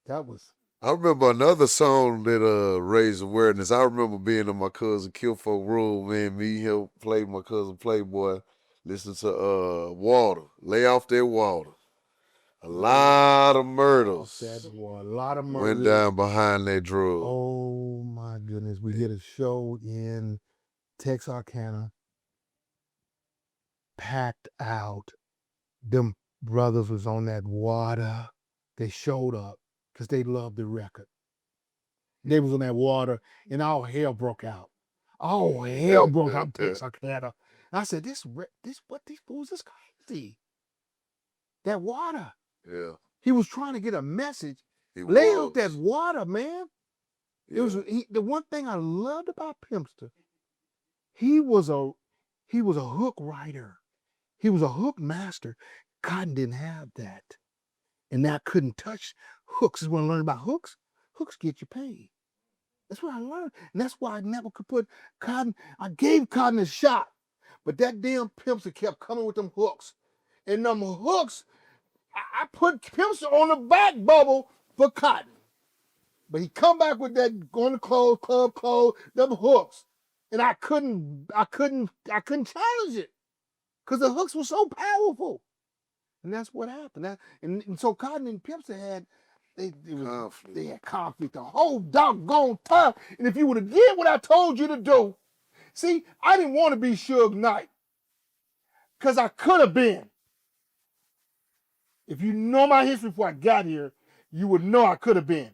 That was I remember another song that raised awareness. I remember being in my cousin K104 room, man. Me helped play my cousin Playboy, listen to Water, Lay Off That Water. A lot of murders that war. A lot of went murders. down behind that drug. Oh my goodness. We did a show in Texarkana, packed out. Them brothers was on that Water. They showed up because they loved the record. They was on that Water, and all hell broke out. All hell broke out in Texarkana. And I said, this what these fools is crazy. That Water. Yeah. He was trying to get a message. He Lay was. out that Water, man. Yeah. It was the one thing I loved about Pimpsta. He was a hook writer. He was a hook master. Cotton didn't have that, and I couldn't touch hooks. Is when I learned about hooks. Hooks get you paid. That's what I learned, and that's why I never could put Cotton. I gave Cotton a shot, but that damn Pimpsta kept coming with them hooks, and them hooks. I put Pimpsta on the back bubble for Cotton. But he come back with that going to club clothes, them hooks. And I couldn't challenge it. Because the hooks were so powerful. And that's what happened. And so Cotton and Pimpsta had conflict the whole doggone time. And if you would have did what I told you to do, see, I didn't want to be Suge Knight. Because I could have been. If you know my history before I got here, you would know I could have been.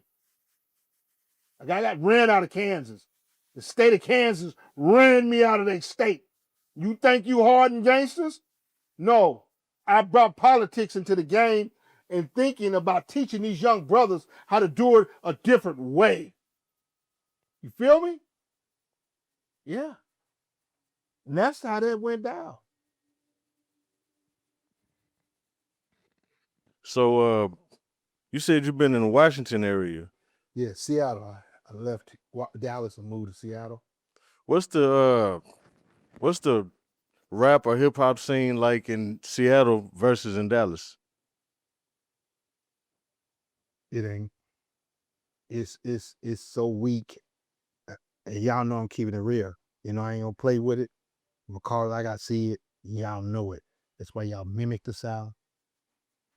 I got ran out of Kansas. The state of Kansas ran me out of their state. You think you hardened gangsters? No. I brought politics into the game and thinking about teaching these young brothers how to do it a different way. You feel me? Yeah. And that's how that went down. So you said you've been in the Washington area. Yeah, Seattle. I left Dallas and moved to Seattle. What's the rap or hip hop scene like in Seattle versus in Dallas? It ain't. It's so weak. And y'all know I'm keeping it real. You know, I ain't gonna play with it. I'm gonna call it like I see it. Y'all know it. That's why y'all mimic the South.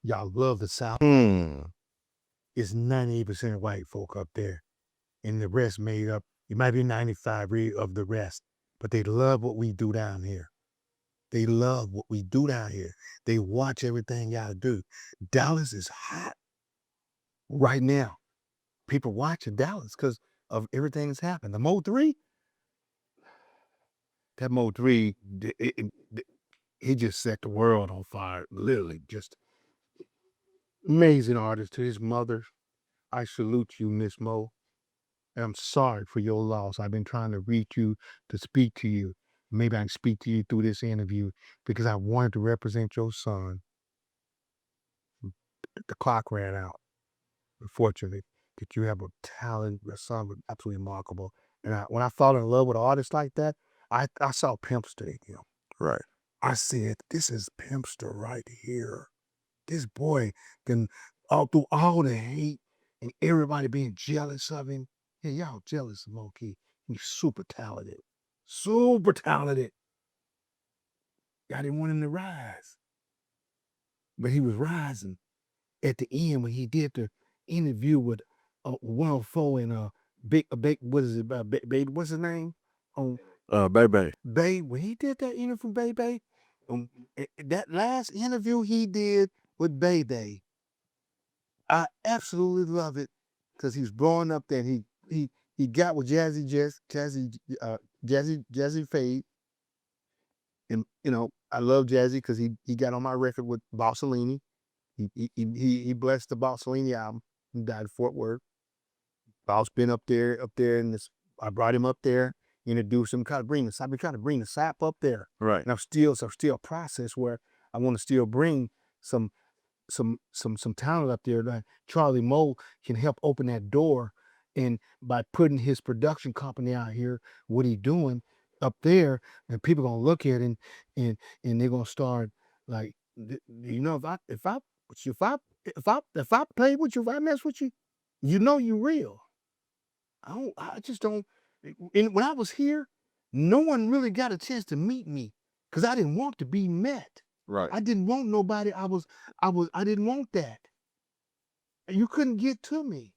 Y'all love the South. It's 98% white folk up there. And the rest made up, it might be 95 of the rest. But they love what we do down here. They love what we do down here. They watch everything y'all do. Dallas is hot right now. People watching Dallas because of everything that's happened. The Mo 3, that Mo 3, he just set the world on fire. Literally, just amazing artist. To his mother, I salute you, Miss Mo. And I'm sorry for your loss. I've been trying to reach you, to speak to you. Maybe I can speak to you through this interview because I wanted to represent your son. The clock ran out. Unfortunately, that you have a talent, your son was absolutely remarkable. And when I fell in love with an artist like that, I saw Pimpsta in him. Right. I said, this is Pimpsta right here. This boy can, all through all the hate and everybody being jealous of him. Yeah, y'all jealous of Mo-Key. He's super talented. Super talented. I didn't want him to rise. But he was rising at the end when he did the interview with 104 and Big, what is it, Baby, what's his name? Baby. Babe, when he did that interview from Baby, that last interview he did with Baby, I absolutely love it because he was growing up there and he got with Jazzy Fade. And, you know, I love Jazzy because he got on my record with Bossolini. He blessed the Bossolini album. He died in Fort Worth. Boss been up there in this. I brought him up there, introduced him, I've been trying to bring the sap up there. Right. And I'm still a process where I want to still bring some some talent up there. Like Charlie Moe can help open that door, and by putting his production company out here, what he doing up there, and people gonna look at it and they're gonna start like, you know, if I play with you, if I mess with you, you know you real. I just don't. And when I was here, no one really got a chance to meet me because I didn't want to be met. Right. I didn't want nobody. I didn't want that. You couldn't get to me.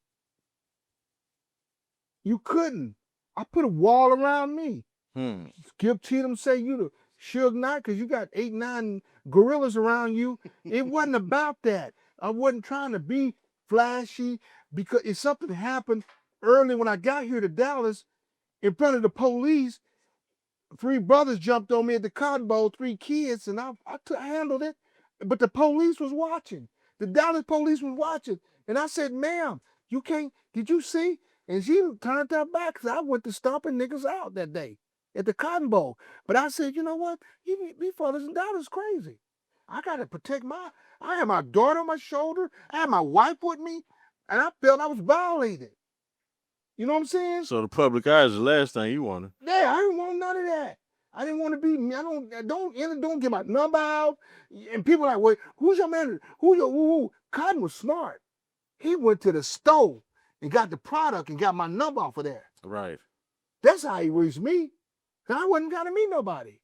You couldn't. I put a wall around me. Skip Cheatham say you the Suge Knight because you got 8, 9 gorillas around you. It wasn't about that. I wasn't trying to be flashy because if something happened early when I got here to Dallas in front of the police, 3 brothers jumped on me at the Cotton Bowl, 3 kids, and I handled it. But the police was watching. The Dallas police was watching. And I said, ma'am, you can't, did you see? And she turned her back because I went to stomping niggas out that day at the Cotton Bowl. But I said, you know what? These fellas in Dallas crazy. I got to protect I had my daughter on my shoulder. I had my wife with me. And I felt I was violated. You know what I'm saying? So the public eye is the last thing you wanted. Yeah, I didn't want none of that. I didn't want to be. Don't get my number out. And people like, wait, who's your manager? Who? Cotton was smart. He went to the store and got the product and got my number off of there. Right. That's how he reached me. Cause I wasn't trying to meet nobody.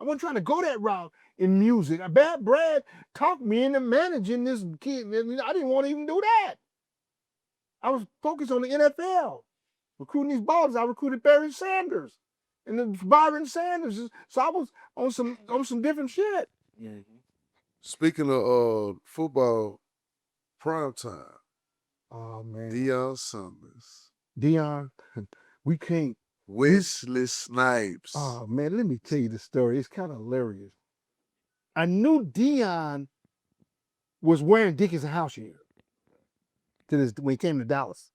I wasn't trying to go that route in music. Brad talked me into managing this kid. I didn't want to even do that. I was focused on the NFL. Recruiting these ballers. I recruited Barry Sanders and then Byron Sanders. So I was on some different shit. Yeah. Speaking of football, prime time. Oh man. Deion Sanders. Deion, we can't. Wesley Snipes. Oh man, let me tell you the story. It's kind of hilarious. I knew Deion was wearing Dickies House Shoes when he came to Dallas.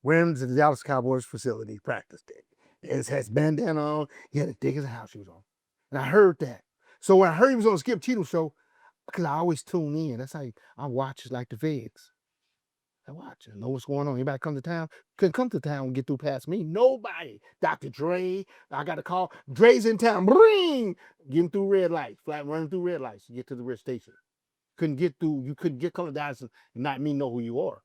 Wearing to the Dallas Cowboys facility, practiced it. It has bandana on. He had the Dickies House Shoes on. And I heard that. So when I heard he was on the Skip Cheatham show, because I always tune in. That's how I watch it like the Feds. I watch it, know what's going on. Anybody come to town? Couldn't come to town and get through past me. Nobody. Dr. Dre, I got a call. Dre's in town. Bring! Getting through red lights. Flat running through red lights to get to the red station. Couldn't get through. You couldn't get colored eyes and not me know who you are.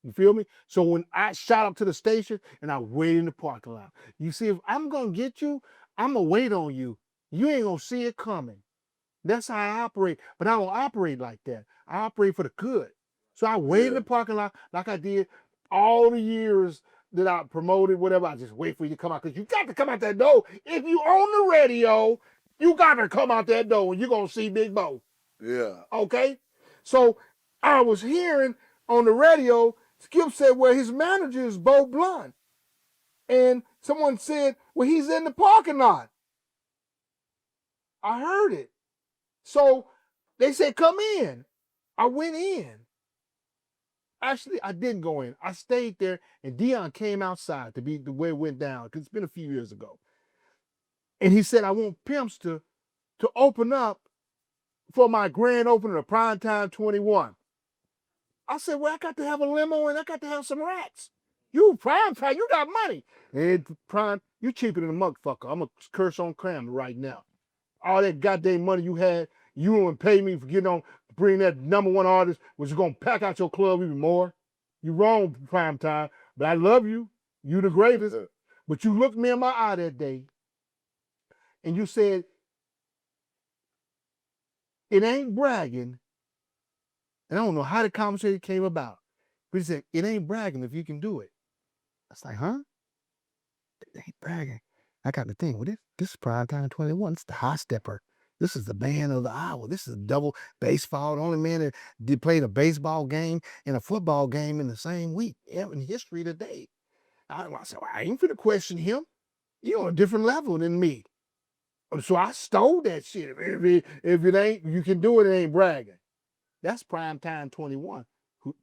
You feel me? So when I shot up to the station and I waited in the parking lot, you see, if I'm going to get you, I'm going to wait on you. You ain't going to see it coming. That's how I operate. But I don't operate like that. I operate for the good. So I waited in the parking lot like I did all the years that I promoted, whatever. I just wait for you to come out because you got to come out that door. If you on the radio, you got to come out that door and you're going to see Big Bo. Yeah. Okay? So I was hearing on the radio, Skip said, well, his manager is Bo Blunt. And someone said, well, he's in the parking lot. I heard it. So they said, come in. I went in. Actually, I didn't go in. I stayed there, and Deion came outside to be the way it went down, because it's been a few years ago. And he said, I want Pimpsta to open up for my grand opening of Primetime 21. I said, well, I got to have a limo, and I got to have some rats. You Primetime, you got money. And Prime, you cheaper than a motherfucker. I'm going to curse on camera right now. All that goddamn money you had, you wouldn't pay me for getting on, bring that #1 artist, was you gonna pack out your club even more. You wrong, Primetime, but I love you. You the greatest. But you looked me in my eye that day, and you said, it ain't bragging. And I don't know how the conversation came about, but he said, it ain't bragging if you can do it. I was like, huh? It ain't bragging. I got the thing with it. This is Primetime 21. It's the high stepper. This is the band of the hour. This is a double baseball. The only man that did played a baseball game and a football game in the same week in history today. I said, well, I ain't finna question him. You're on a different level than me. So I stole that shit. If it ain't, you can do it, it ain't bragging. That's Primetime 21.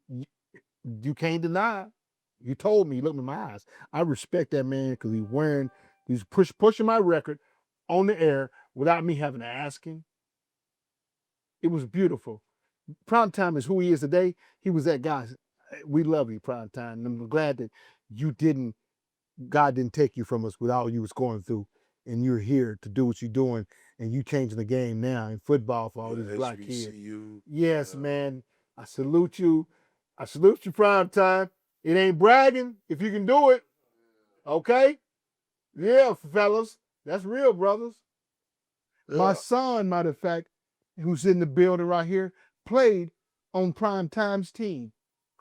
You can't deny. You told me, you looked me in my eyes. I respect that man because he's pushing my record on the air without me having to ask him. It was beautiful. Prime Time is who he is today. He was that guy. We love you, Prime Time. And I'm glad that God didn't take you from us with all you was going through. And you're here to do what you're doing. And you changing the game now in football for all these black kids. HBCU. Yes, man. I salute you. I salute you, Prime Time. It ain't bragging if you can do it. Okay? Yeah, fellas. That's real, brothers. My son, matter of fact, who's in the building right here, played on Prime Time's team.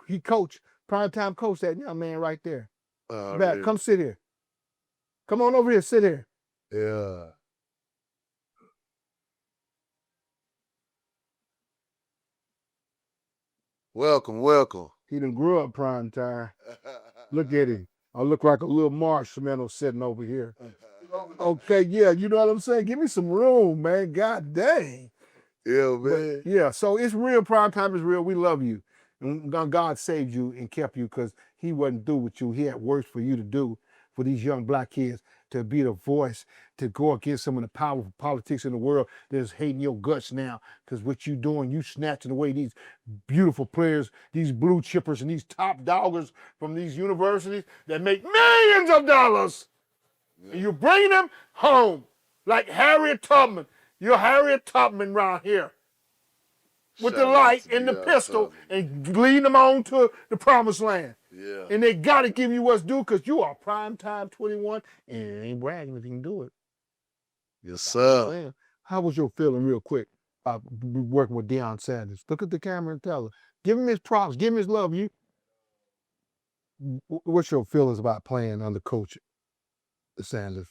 He coached, Prime Time coached that young man right there. Back, come sit here. Come on over here, sit here. Yeah. Welcome, welcome. He done grew up Prime Time. Look at him. I look like a little marshmallow sitting over here. Okay, yeah, you know what I'm saying? Give me some room, man. God dang. Yeah, man. Yeah, so it's real. Prime Time is real. We love you. And God saved you and kept you because he wasn't through with you. He had works for you to do for these young black kids to be the voice, to go against some of the powerful politics in the world that's hating your guts now. Because what you doing, you snatching away these beautiful players, these blue chippers and these top doggers from these universities that make millions of dollars. Yeah. And you're bringing them home like Harriet Tubman. You're Harriet Tubman right here with the light and the pistol and leading them on to the promised land. Yeah. And they got to give you what's due because you are Prime Time 21 and it ain't bragging if you can do it. Yes, sir. How was your feeling real quick working with Deion Sanders? Look at the camera and tell her. Give him his props. Give him his love. What's your feelings about playing under Coach Sanders?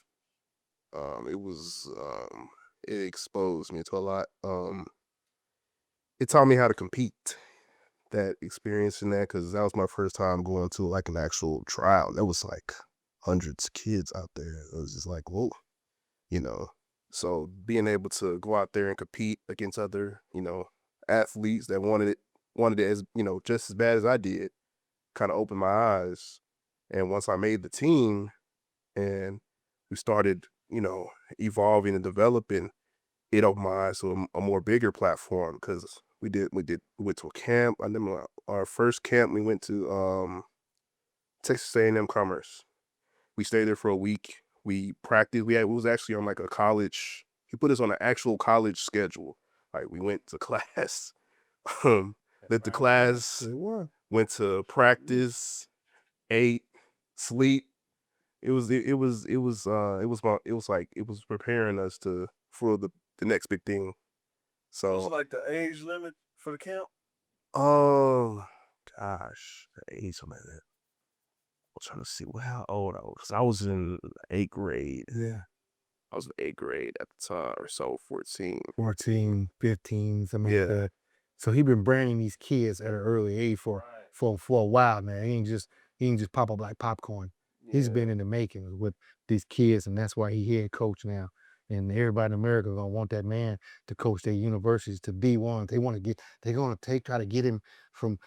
It exposed me to a lot. It taught me how to compete. That experiencing that, because that was my first time going to like an actual trial. There was like hundreds of kids out there. It was just like, whoa, you know. So being able to go out there and compete against other, athletes that wanted it as, just as bad as I did, kind of opened my eyes. And once I made the team and we started, evolving and developing, it opened my eyes to a more bigger platform because we went to a camp. I remember our first camp, we went to Texas A&M Commerce. We stayed there for a week. We practiced. It was actually on like a college. He put us on an actual college schedule. Like we went to class, lit the class, went to practice, ate, sleep. It was preparing us for the next big thing. So What's like the age limit for the camp? Oh gosh, the age limit. I was trying to see how old I was. 'Cause I was in 8th grade. Yeah. I was in 8th grade at the time, or so 14. 14, 15, something like that. So he been branding these kids at an early age for a while, man. He ain't just pop up like popcorn. He's been in the making with these kids, and that's why he head coach now. And everybody in America gonna want that man to coach their universities to be one. They're gonna try to get him from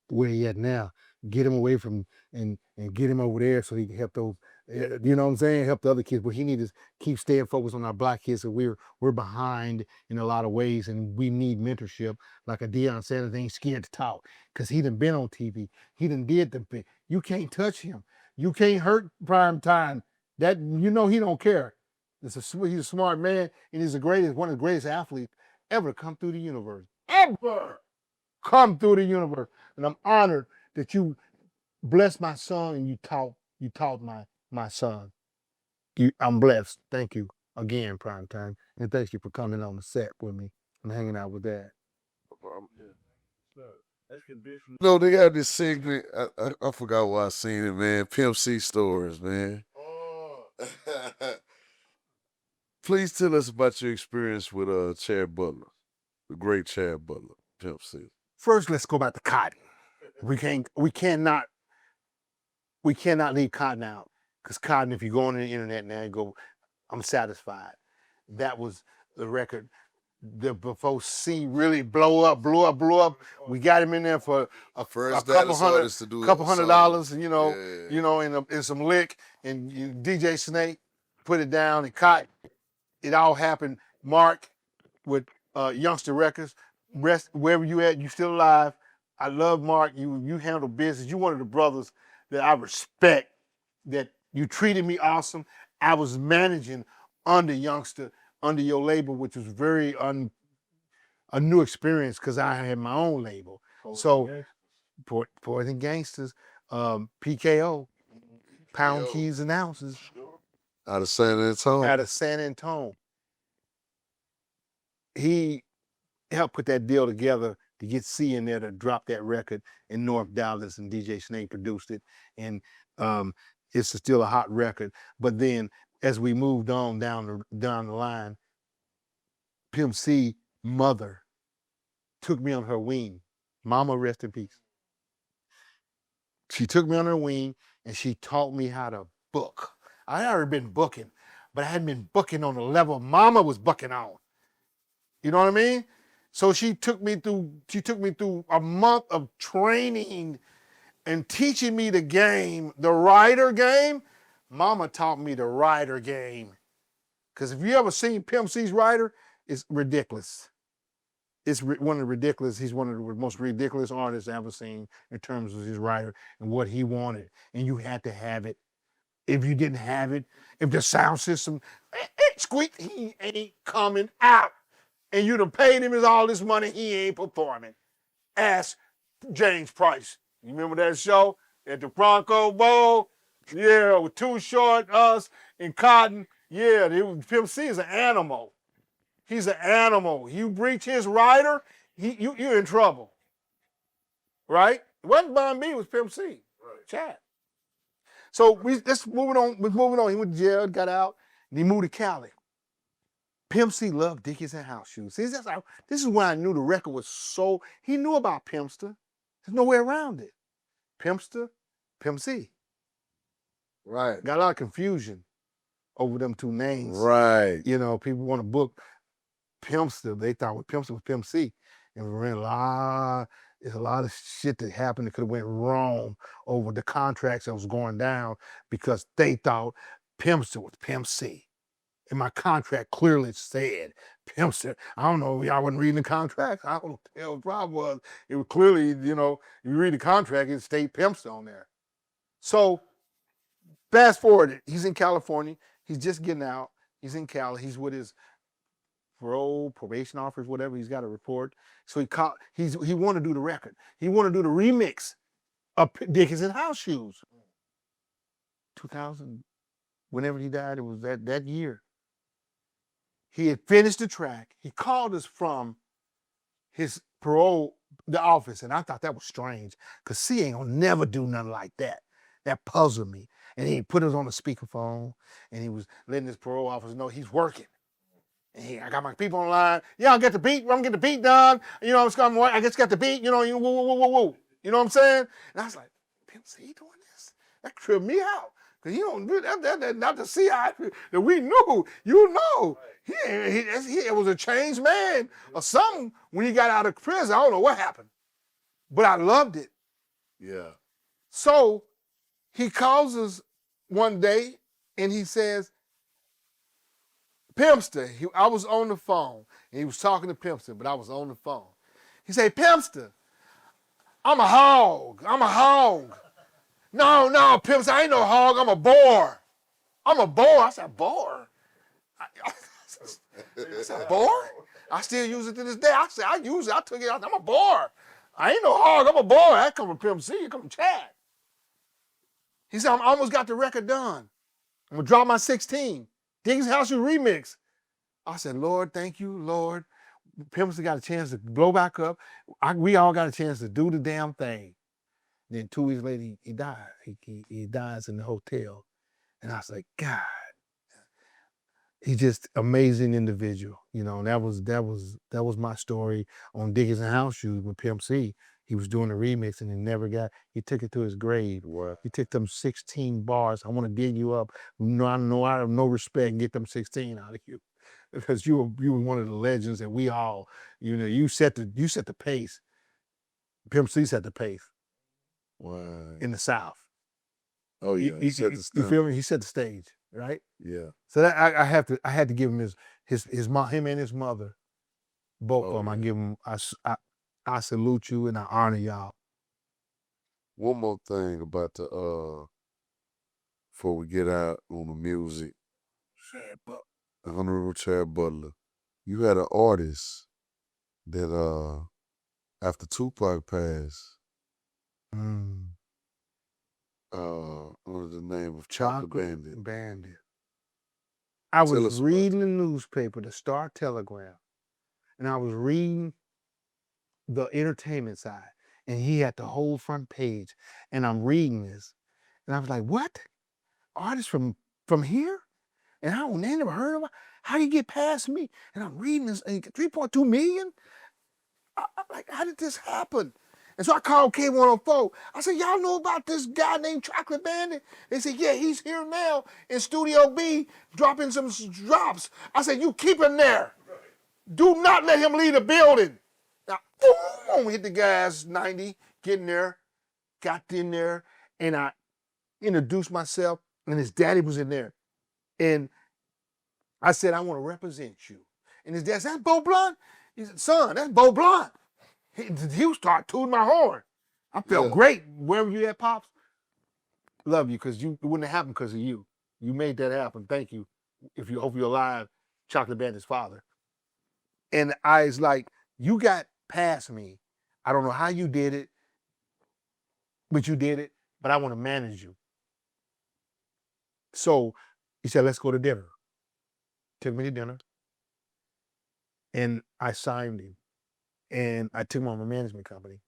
where he at now, get him away from and get him over there so he can help those, you know what I'm saying, help the other kids. But he need to keep staying focused on our black kids. So we're behind in a lot of ways, and we need mentorship. Like a Deion Sanders ain't scared to talk because he done been on TV. He done did the thing. You can't touch him. You can't hurt Prime Time. That he don't care. He's a smart man, and he's one of the greatest athletes ever to come through the universe. Ever come through the universe. And I'm honored that you blessed my son and you taught my son. I'm blessed. Thank you again, Prime Time. And thank you for coming on the set with me and hanging out with Dad. No, they got this segment. I forgot why I seen it, man. Pimp C stories, man. Please tell us about your experience with Chad Butler, the great Chad Butler, Pimp C. First, let's go back to Cotton. We cannot leave Cotton out. Because Cotton, if you go on the internet now, you go, I'm satisfied. That was the record. Before C really blew up. We got him in there for a couple $100, and some lick, and DJ Snake put it down and Cotton. It all happened. Mark with Youngster Records rest wherever you at, you still alive. I love Mark. You handle business. You one of the brothers that I respect. That you treated me awesome. I was managing under Youngster, under your label, which was very a new experience because I had my own label. So Poison Gangsters, PKO, Pound Keys and Ounces Out of San Antonio. out of San Antonio. He helped put that deal together to get C in there to drop that record in North Dallas, and DJ Snake produced it. And it's still a hot record. But then as we moved on down the line, Pimp C mother took me on her wing. Mama, rest in peace. She took me on her wing and she taught me how to book. I had already been booking, but I hadn't been booking on the level Mama was booking on. You know what I mean? So she took me through a month of training and teaching me the game, the writer game. Mama taught me the writer game. Because if you ever seen Pimp C's writer, it's ridiculous. It's one of the ridiculous, he's one of the most ridiculous artists I've ever seen in terms of his writer and what he wanted. And you had to have it. If you didn't have it, if the sound system, squeak, he ain't coming out. And you'd have paid him all this money, he ain't performing. Ask James Price. You remember that show at the Bronco Bowl? Yeah, with Too Short, us, and Cotton. Yeah, Pimp C is an animal. He's an animal. You breach his rider, you're in trouble. Right? It wasn't Bun B, it was Pimp C. Right. Chad. So let's moving on. He went to jail, got out, and he moved to Cali. Pimp C loved Dickies and House Shoes. See, this is when I knew the record was so, he knew about Pimpsta. There's no way around it. Pimpsta, Pimp C. Right. Got a lot of confusion over them two names. Right. You know, people want to book Pimpsta. They thought Pimpsta was Pimp C. And there's a lot of shit that happened that could have went wrong over the contracts that was going down because they thought Pimpsta was Pimp C. And my contract clearly said Pimpsta. I don't know, y'all wasn't reading the contract. I don't know what the hell the problem was. It was clearly, you know, if you read the contract, it stayed Pimpsta on there. So fast forward, he's in California. He's just getting out. He's in Cali. He's with his probation officers, whatever. He's got a report. So he wanted to do the record. He wanted to do the remix of Dickies and House Shoes. 2000, whenever he died, it was that year. He had finished the track. He called us from his the office, and I thought that was strange because C ain't gonna never do nothing like that. That puzzled me. And he put us on the speakerphone, and he was letting his parole officer know he's working. And I got my people on the line. Yeah, I'll get the beat. I'm getting the beat done. You know, I just got the beat. You know, woo. You know what I'm saying? And I was like, Pimp C doing this? That tripped me out. Because he don't do that. Not the CI that we knew. You know. He was a changed man or something when he got out of prison. I don't know what happened. But I loved it. Yeah. So he calls us one day and he says, Pimpsta, I was on the phone and he was talking to Pimpsta, but I was on the phone. He said, Pimpsta, I'm a hog. No, Pimpsta, I ain't no hog, I'm a boar. I said, boar? I said, boar? I still use it to this day. I said, I use it, I took it out, I'm a boar. I ain't no hog, I'm a boar. I come from Pimp C, you come from Chad. He said, I almost got the record done. I'm gonna drop my 16. Dickies House Shoes remix. I said, Lord, thank you, Lord. Pimpsta got a chance to blow back up. We all got a chance to do the damn thing. Then 2 weeks later, he died. He dies in the hotel. And I was like, God, he's just amazing individual. You know, and that was my story on Dickies and House Shoes with Pimp C. He was doing a remix and he took it to his grave. Wow. He took them 16 bars. I want to dig you up. No, I have no respect and get them 16 out of you. Because you were one of the legends that we all, you know, you set the pace. Pimp C set the pace. Wow. In the South. Oh yeah. You feel me? He set the stage, right? Yeah. So that I had to give him him and his mother Both Oh, of them, I yeah. give them, I salute you and I honor y'all. One more thing about before we get out on the music. Honorable Chad Butler, you had an artist that after Tupac passed, Mm. under the name of Chocolate Bandit. Bandit. I was Tell us about reading the newspaper, the Star Telegram, and I was reading the entertainment side, and he had the whole front page, and I'm reading this, and I was like, what? Artists from here? And I never heard of it. How you get past me? And I'm reading this, and 3.2 million? I'm like, how did this happen? And so I called K104. I said, y'all know about this guy named Chocolate Bandit? They said, yeah, he's here now in Studio B dropping some drops. I said, you keep him there. Do not let him leave the building. Now, boom, hit the gas, 90, get in there, got in there, and I introduced myself, and his daddy was in there. And I said, I want to represent you. And his dad said, that's Bo Blunt? He said, son, that's Bo Blunt. He would start tooting my horn. I felt great. Wherever you at, Pops, love you, because it wouldn't have happened because of you. You made that happen. Thank you. If you hope you're alive, Chocolate Bandit's father. And I was like, you got past me. I don't know how you did it, but you did it, but I want to manage you. So he said, let's go to dinner. Took me to dinner. And I signed him. And I took him on my management company.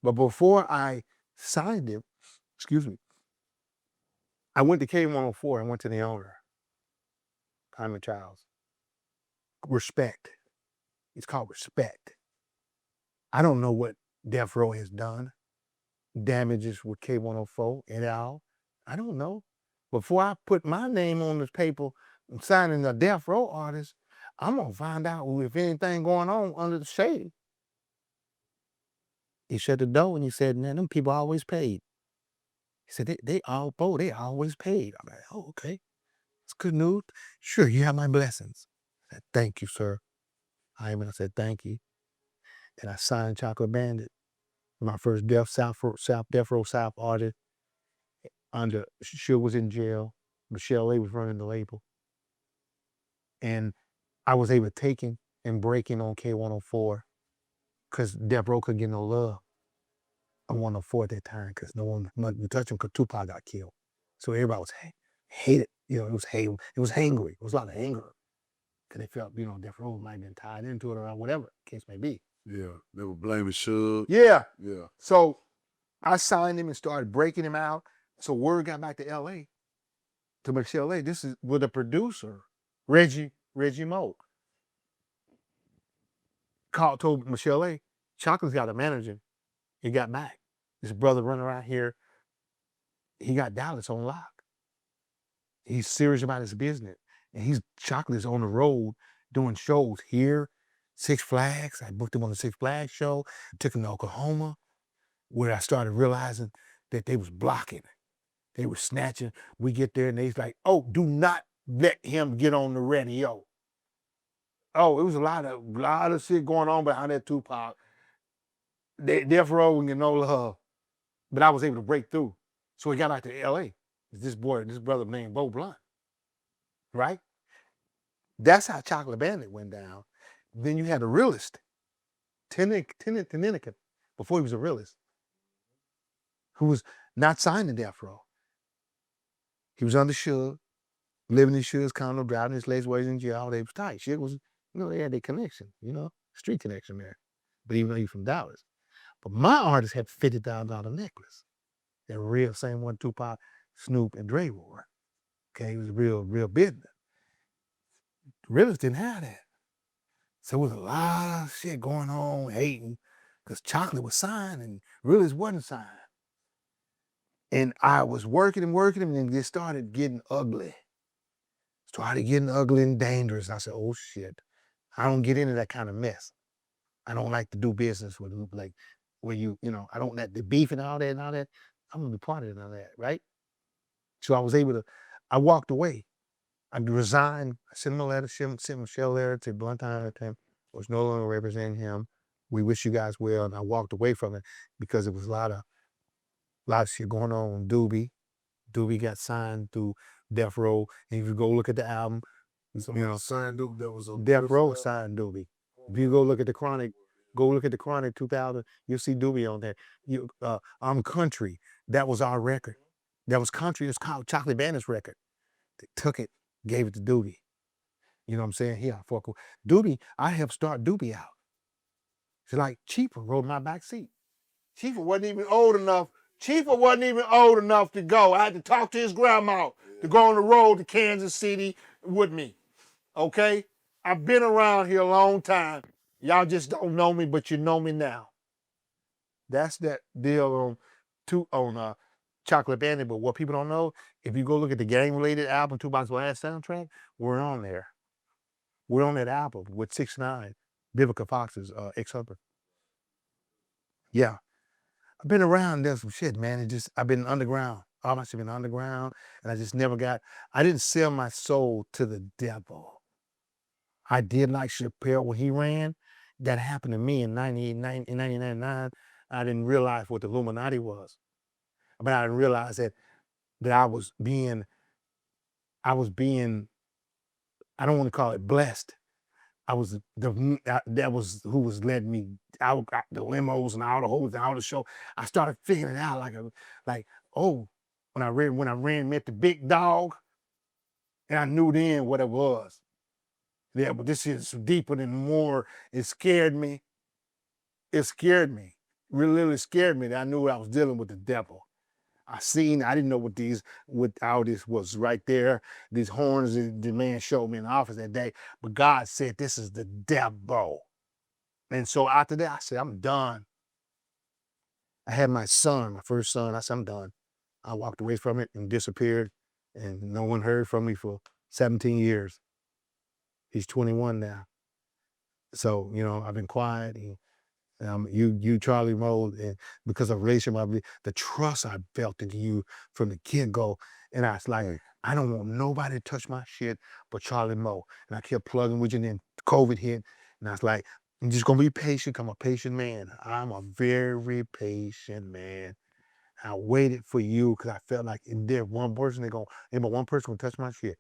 But before I signed him, I went to K104 and went to the owner, Hyman Childs. Respect. It's called respect. I don't know what Deathrow has done, damages with K104 et al. I don't know. Before I put my name on this paper and signing a Deathrow artist, I'm gonna find out if anything going on under the shade. He shut the door and he said, man, them people always paid. He said, they always paid. I'm like, oh, okay. It's good news. Sure, you have my blessings. I said, thank you, sir. I said, thank you. And I signed Chocolate Bandit, my first Death Row South artist. Under Suge was in jail. Michelle A was running the label. And I was able to take him and break in on K104 because Deathrow couldn't get no love on 104 at that time because no one would touch him because Tupac got killed. So everybody was hated. You know, it was hangry. It was a lot of anger because they felt, Deathrow might have been tied into it or whatever the case may be. Yeah, they were blaming Suge. Yeah. Yeah. So I signed him and started breaking him out. So word got back to L.A. to Michelle A. This is with a producer, Reggie Moe. Told Michelle A. Chocolate's got a manager. He got back. His brother running around here. He got Dallas on lock. He's serious about his business. And Chocolate's on the road doing shows here, Six Flags. I booked him on the Six Flags show. Took him to Oklahoma, where I started realizing that they was blocking. They were snatching. We get there and they's like, oh, do not let him get on the radio. Oh, it was a lot of shit going on behind that Tupac. Deathrow and no love. But I was able to break through. So we got out to LA. This brother named Bo Blunt. Right? That's how Chocolate Bandit went down. Then you had a realist, Teninica, before he was a realist, who was not signed to Deathrow. He was under Suge, living in Suge's condo, driving his legs ways in jail. They was tight. Suge was, they had their connection, street connection there. But even though he's from Dallas. But my artist had $50,000 necklace. That real same one Tupac, Snoop, and Dre wore. Okay, it was real business. Realists didn't have that. So there was a lot of shit going on, hating, because Chocolate was signed and Realists wasn't signed. And I was working and then it started getting ugly. And dangerous. I said, oh shit, I don't get into that kind of mess. I don't like to do business with like where I don't like the beef and all that. I'm gonna be part of none of that, right? So I walked away. I resigned. I sent him a letter, sent Michelle a letter to Blunt time. was no longer representing him. We wish you guys well, and I walked away from it because it was a lot of shit going on. Doobie got signed through Deathrow, and if you go look at the album, you know, signed Duke that was on Deathrow signed Doobie. If you go look at the Chronic, 2000, you'll see Doobie on there. I'm Country, that was our record. That was Country, it's called Chocolate Bandit's record. They took it, gave it to Doobie. You know what I'm saying? Yeah, fuck with Doobie. I helped start Doobie out. It's like Chieffer rode my back seat. Chieffer wasn't even old enough. To go. I had to talk to his grandma to go on the road to Kansas City with me. Okay? I've been around here a long time. Y'all just don't know me, but you know me now. That's that deal on Chocolate Bandit. But what people don't know, if you go look at the gang-related album, Tupac's last soundtrack, we're on there. We're on that album with 6ix9ine, Vivica Fox's ex-husband. Yeah. I've been around, there's some shit, man. I've been underground. All my shit been underground, and I just never I didn't sell my soul to the devil. I did like Chappelle when he ran. That happened to me in 1999. I didn't realize what the Illuminati was. I mean, I didn't realize that I was being, I don't want to call it blessed. That was who was letting me out the limos and all the hoes and all the show. I started figuring it out when I met the big dog, and I knew then what it was. Yeah, but this is deeper than more. It scared me. It really scared me that I knew I was dealing with the devil. I didn't know what all this was right there. These horns that the man showed me in the office that day. But God said, this is the devil. And so after that, I said, I'm done. I had my first son. I said, I'm done. I walked away from it and disappeared. And no one heard from me for 17 years. He's 21 now. So, I've been quiet. You Charlie Moe, and because of relationship, the trust I felt in you from the get-go, and I was like, I don't want nobody to touch my shit but Charlie Moe. And I kept plugging with you, and then COVID hit, and I was like, I'm just gonna be patient. I'm a patient man. I'm a very patient man. I waited for you because I felt like if there's one person one person gonna touch my shit,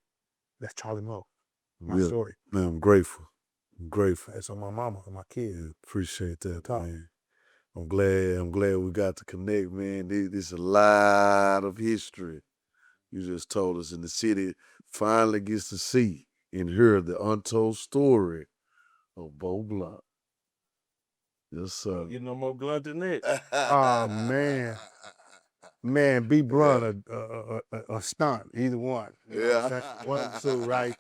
that's Charlie Moe. My story. Man, I'm grateful. That's on my mama and my kids. Appreciate that, man. I'm glad we got to connect, man. This is a lot of history. You just told us, and the city finally gets to see and hear the untold story of Bo Blunt. Yes, sir. You no more blunt than that. Oh, man. Man, B Blunt a stunt, either one. Yeah. One, two, right?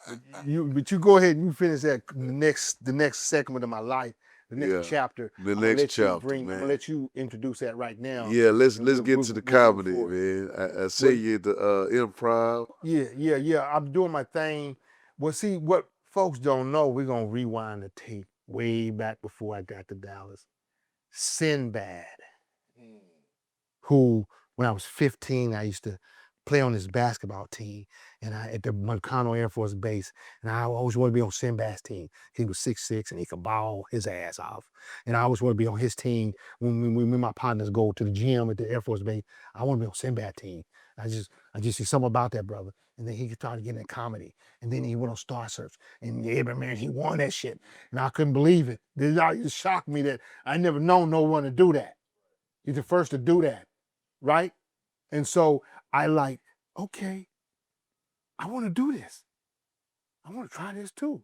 But you go ahead and you finish that the next segment of my life, the next chapter. The next chapter, man. I'm gonna let you introduce that right now. Yeah, let's get to the comedy, man. I see you at the improv. Yeah. I'm doing my thing. Well, see, what folks don't know, we're gonna rewind the tape way back before I got to Dallas. Sinbad, who, when I was 15, I used to play on this basketball team, and at the McConnell Air Force Base, and I always wanted to be on Sinbad's team. He was 6'6", and he could ball his ass off. And I always wanted to be on his team. When me and my partners go to the gym at the Air Force Base, I want to be on Sinbad's team. I just see something about that brother. And then he started getting in comedy. And then he went on Star Search. And man, he won that shit. And I couldn't believe it. It shocked me that I never known no one to do that. He's the first to do that, right? And so I okay, I want to do this. I want to try this too.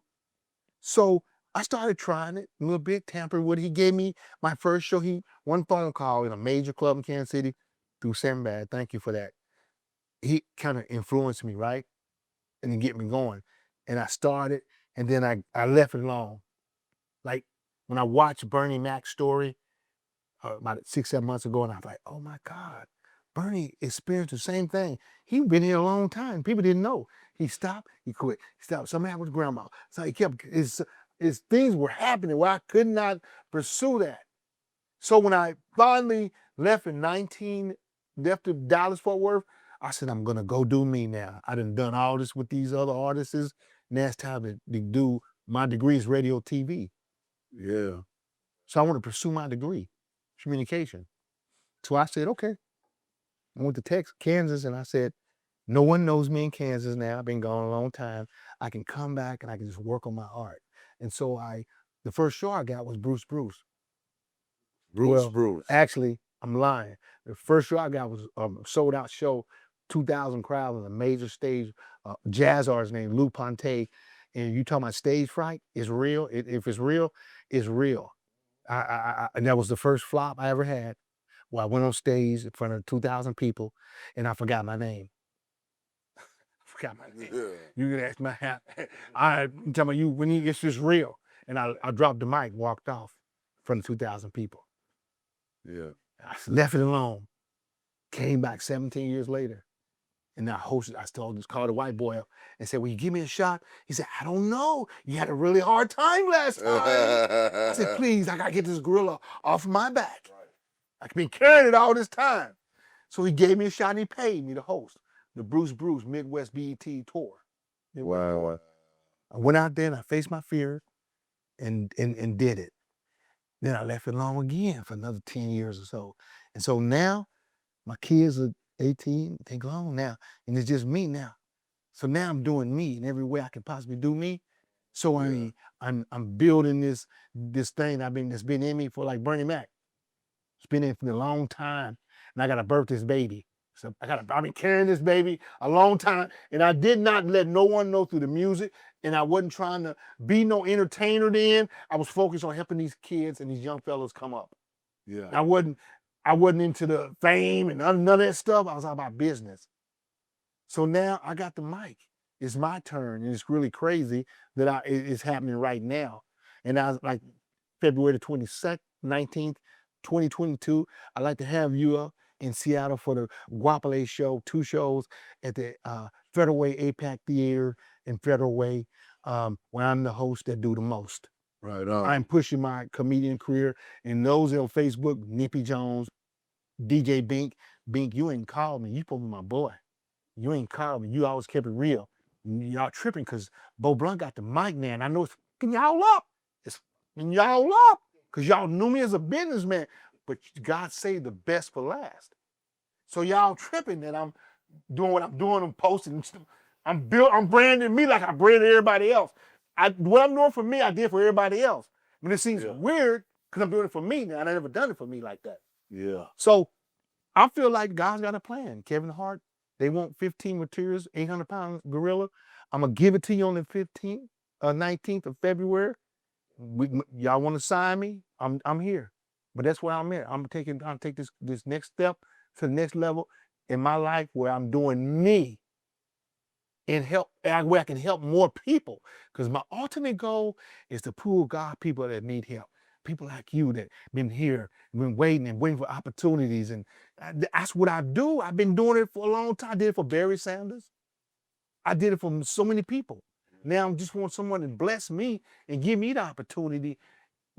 So I started trying it a little bit, tampered with it. He gave me my first show. One phone call in a major club in Kansas City through Sinbad. Thank you for that. He kind of influenced me, right? And then get me going. And I started, and then I left it alone. Like when I watched Bernie Mac's story about 6-7 months ago, and I was like, oh my God, Bernie experienced the same thing. He'd been here a long time. People didn't know. He stopped, he quit. He stopped. Something happened with grandma. So he kept, his things were happening where I could not pursue that. So when I finally left to Dallas, Fort Worth, I said, I'm gonna go do me now. I done all this with these other artists. Now it's time to do My degree is radio TV. Yeah. So I want to pursue my degree, communication. So I said, okay. I went to Kansas, and I said, no one knows me in Kansas now. I've been gone a long time. I can come back and I can just work on my art. And so the first show I got was Bruce. Well, actually, I'm lying. The first show I got was a sold out show, 2,000 crowds on a major stage. Jazz artist named Lou Ponte. And you talking about stage fright? It's real. If it's real, it's real. And that was the first flop I ever had. Well, I went on stage in front of 2,000 people, and I forgot my name. Forgot my name. Yeah. You can ask my I'm telling you, it's just real. And I dropped the mic, walked off in front of 2,000 people. Yeah. I left it alone. Came back 17 years later. And I called a white boy up and said, will you give me a shot? He said, I don't know. You had a really hard time last time. I said, please, I got to get this gorilla off my back. I've been carrying it all this time. So he gave me a shot and he paid me to host the Bruce Midwest BET tour. Wow. I went out there and I faced my fear and did it. Then I left it alone again for another 10 years or so. And so now my kids are 18, they grown now, and it's just me now. So now I'm doing me in every way I can possibly do me. So I'm building this thing that's been in me for like Bernie Mac. It's been in for a long time, and I gotta birth this baby. So I've been carrying this baby a long time, and I did not let no one know through the music, and I wasn't trying to be no entertainer then. I was focused on helping these kids and these young fellas come up. Yeah. I wasn't into the fame and none of that stuff. I was all about business. So now I got the mic. It's my turn, and it's really crazy that it's happening right now. And I was like February the 22nd, 19th, 2022, I'd like to have you up in Seattle for the Guapole show, 2 shows at the Federal Way APAC Theater in Federal Way, where I'm the host that do the most. Right on. I'm pushing my comedian career, and those on Facebook, Nippy Jones, DJ Bink. Bink, you ain't called me. You supposed to be my boy. You ain't called me. You always kept it real. Y'all tripping because Bo Blunt got the mic now, and I know it's fucking y'all up. It's fucking y'all up because y'all knew me as a businessman, but God saved the best for last. So y'all tripping that I'm doing what I'm doing. I'm posting. I'm branding me like I branded everybody else. What I'm doing for me, I did for everybody else. I mean, it seems weird because I'm doing it for me now, and I never done it for me like that. Yeah. So I feel like God's got a plan. Kevin Hart, they want 15 materials, 800-pound gorilla. I'm going to give it to you on the 19th of February. Y'all want to sign me? I'm here. But that's where I'm at. I'm taking this next step to the next level in my life where I'm doing me and where I can help more people. Because my ultimate goal is to pull God people that need help. People like you that been here, been waiting for opportunities. And that's what I do. I've been doing it for a long time. I did it for Barry Sanders. I did it for so many people. Now I just want someone to bless me and give me the opportunity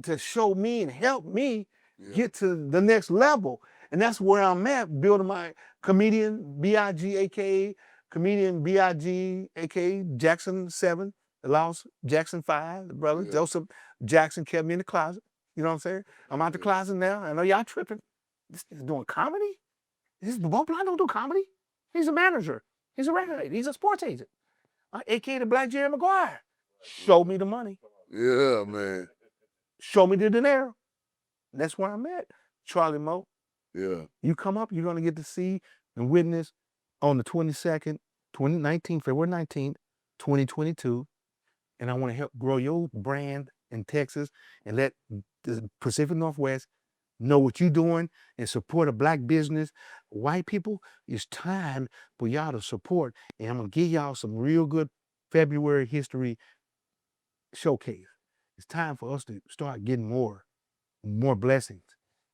to show me and help me get to the next level. And that's where I'm at, building my comedian B.I.G., a.k.a. comedian B.I.G., a.k.a. Jackson 7, the lost Jackson 5, the brother. Joseph Jackson kept me in the closet. You know what I'm saying? I'm out the closet now. I know y'all tripping. This nigga's doing comedy? Bo Blunt don't do comedy. He's a manager. He's a record agent. He's a sports agent. A.k.a. the Black Jerry Maguire. Show me the money. Yeah, man. Show me the dinero. That's where I'm at. Charlie Moe. Yeah. You come up, you're going to get to see and witness on the 22nd, 2019, February 19th, 2022. And I want to help grow your brand in Texas and let the Pacific Northwest know what you're doing and support a black business. White people, it's time for y'all to support. And I'm going to give y'all some real good February history showcase. It's time for us to start getting more blessings.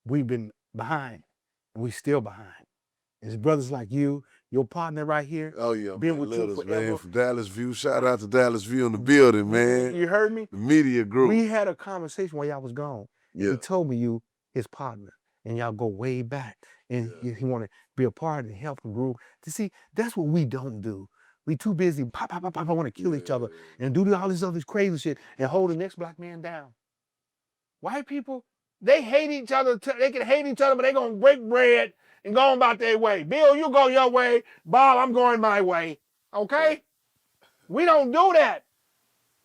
We've been behind, and we still behind. It's brothers like you, your partner right here. Oh yeah, been man. with you Letters, forever. man, from Dallas View. Shout out to Dallas View in the building, man. You heard me? The media group. We had a conversation while y'all was gone. Yeah. He told me you his partner, and y'all go way back, and he want to be a part and help the group. To see, that's what we don't do. We too busy, pop, pop, pop, pop, I want to kill each other and do all this other crazy shit and hold the next black man down. White people, they hate each other. They can hate each other, but they gonna break bread and go on about their way. Bill, you go your way. Bob, I'm going my way. Okay? We don't do that.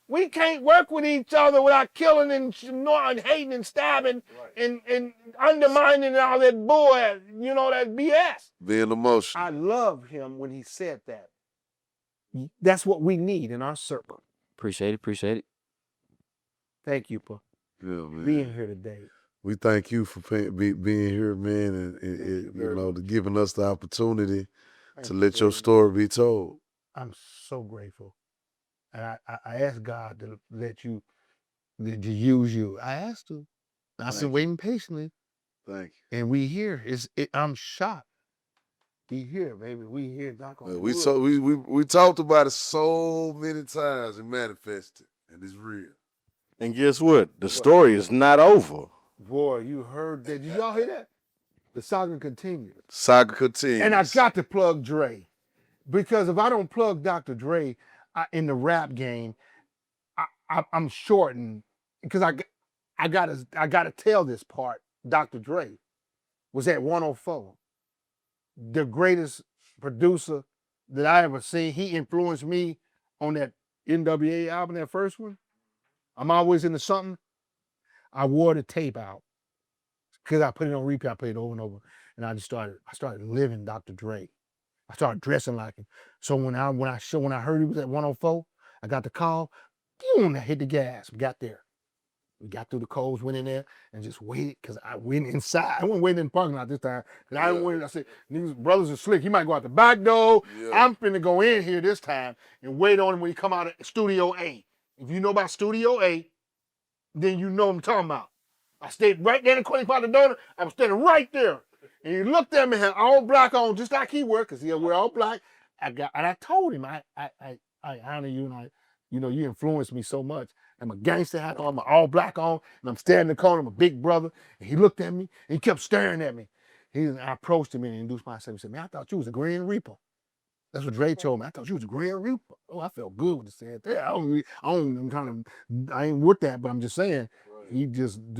We can't work with each other without killing and hating and stabbing and undermining all that bull, that BS. Being emotional. I love him when he said that. That's what we need in our circle. Appreciate it. Thank you for being here today. We thank you for being here, man, and giving us the opportunity to let your story be told. I'm so grateful. And I asked God to to use you. I asked him. I've been waiting patiently. Thank you. And we here. I'm shocked. We here, baby. We here. We talked about it so many times and manifested, and it's real. And guess what? The story is not over. Boy, you heard that. Did y'all hear that? The saga continues. Saga continues. And I got to plug Dre. Because if I don't plug Dr. Dre in the rap game, I'm shorting. Because I gotta tell this part. Dr. Dre was at 104. The greatest producer that I ever seen. He influenced me on that NWA album, that first one. I'm always into something. I wore the tape out because I put it on repeat. I played it over and over, and I started living Dr. Dre. I started dressing like him. So when I heard he was at 104, I got the call. Boom! I hit the gas. We got there. We got through the codes, went in there, and just waited because I went inside. I wasn't waiting in the parking lot this time. And I didn't wait. I said, "These brothers are slick. He might go out the back door. Yeah. I'm finna go in here this time and wait on him when he come out of Studio A. If you know about Studio A, then you know what I'm talking about. I stayed right there in the corner by the door. I was standing right there. And he looked at me, had all black on, just like he were, because we're all black. And I told him, I honor you, and you influenced me so much. I'm a gangster hat on, I'm all black on, and I'm standing in the corner, I'm a big brother. And he looked at me, and he kept staring at me. I approached him and introduced myself. He said, "Man, I thought you was a Green Reaper." That's what Dre told me. I thought you was a Green Reaper. Oh, I felt good when he said that. I ain't with that, but I'm just saying,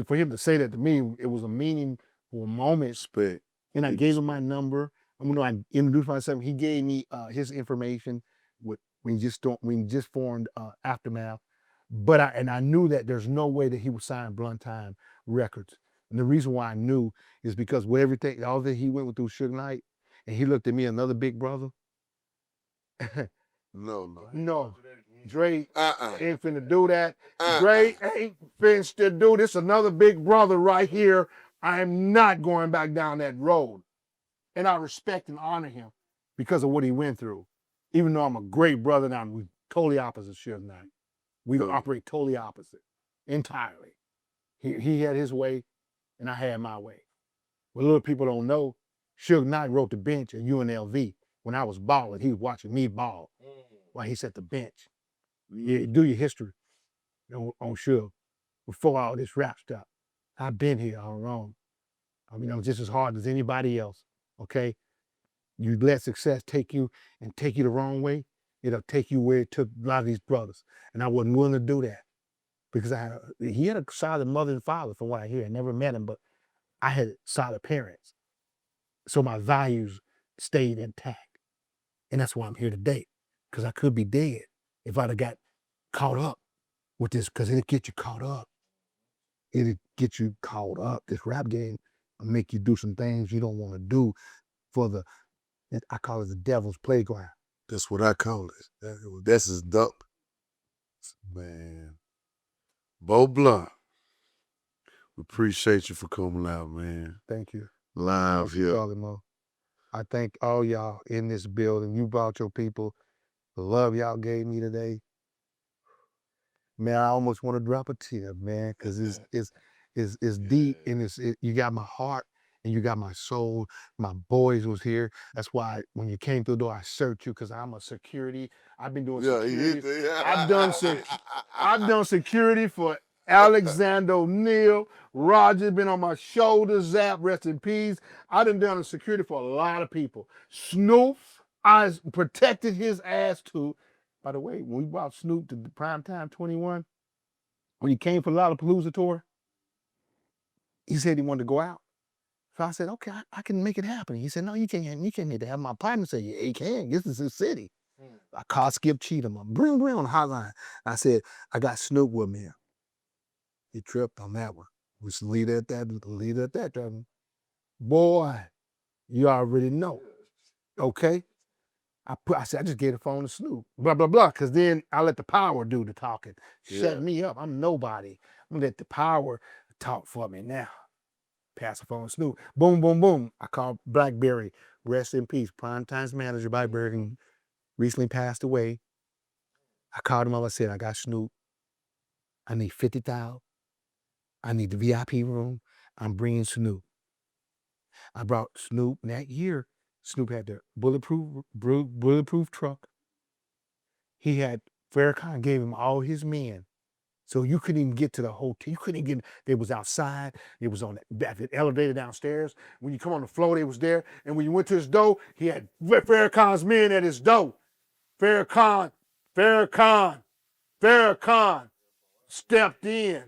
for him to say that to me, it was a meaningful moment. Respect. And I gave him my number. I introduced myself. He gave me his information when he just formed Aftermath. But I knew that there's no way that he would sign Blunt Time Records. And the reason why I knew is because with everything, all that he went through Suge Knight, and he looked at me, another big brother. No. Dre ain't finna do that. Dre ain't finna do this. Another big brother right here. I am not going back down that road. And I respect and honor him because of what he went through. Even though I'm a great brother now, we're totally opposite Suge Knight. We operate totally opposite, entirely. He had his way, and I had my way. What little people don't know, Suge Knight wrote the bench at UNLV. When I was balling, he was watching me ball while he's at the bench. Yeah, do your history on Suge before all this rap stuff. I've been here all wrong. I'm just as hard as anybody else, okay? You let success take you the wrong way, it'll take you where it took a lot of these brothers. And I wasn't willing to do that because he had a solid mother and father from what I hear. I never met him, but I had solid parents. So my values stayed intact. And that's why I'm here today, because I could be dead if I'd have got caught up with this, because it'll get you caught up. It'll get you caught up. This rap game will make you do some things you don't want to do I call it the devil's playground. That's what I call it. That's his dump. Man. Bo Blunt, we appreciate you for coming out, man. Thank you. Live here. I thank all y'all in this building. You brought your people. The love y'all gave me today. Man, I almost want to drop a tear, man, because it's deep and you got my heart and you got my soul. My boys was here. That's why when you came through the door, I searched you because I'm a security. I've been doing security. I've done security for Alexander O'Neal. Roger been on my shoulder. Zap, rest in peace. I've done security for a lot of people. Snoop, I protected his ass too. By the way, when we brought Snoop to the Primetime 21, when he came for the Lollapalooza tour, he said he wanted to go out. So I said, okay, I can make it happen. He said, no, you can't need to have my partner say, yeah, he can. This is his city. I called Skip Cheatham up, bring on the hotline. I said, I got Snoop with me. He tripped on that one. We should leave it at that, Trevor. Boy, you already know. Okay? I said, I just gave the phone to Snoop. Blah, blah, blah. Because then I let the power do the talking. Shut me up. I'm nobody. I'm gonna let the power talk for me now. Pass the phone to Snoop. Boom, boom, boom. I called Blackberry. Rest in peace. Primetime's manager, Blackberry, recently passed away. I called him up. I said, I got Snoop. I need 50,000. I need the VIP room. I'm bringing Snoop. I brought Snoop that year. Snoop had the bulletproof truck. He had Farrakhan gave him all his men. So you couldn't even get to the hotel. You couldn't even get, they was outside. It was on the elevator downstairs. When you come on the floor, they was there. And when you went to his door, he had Farrakhan's men at his door. Farrakhan stepped in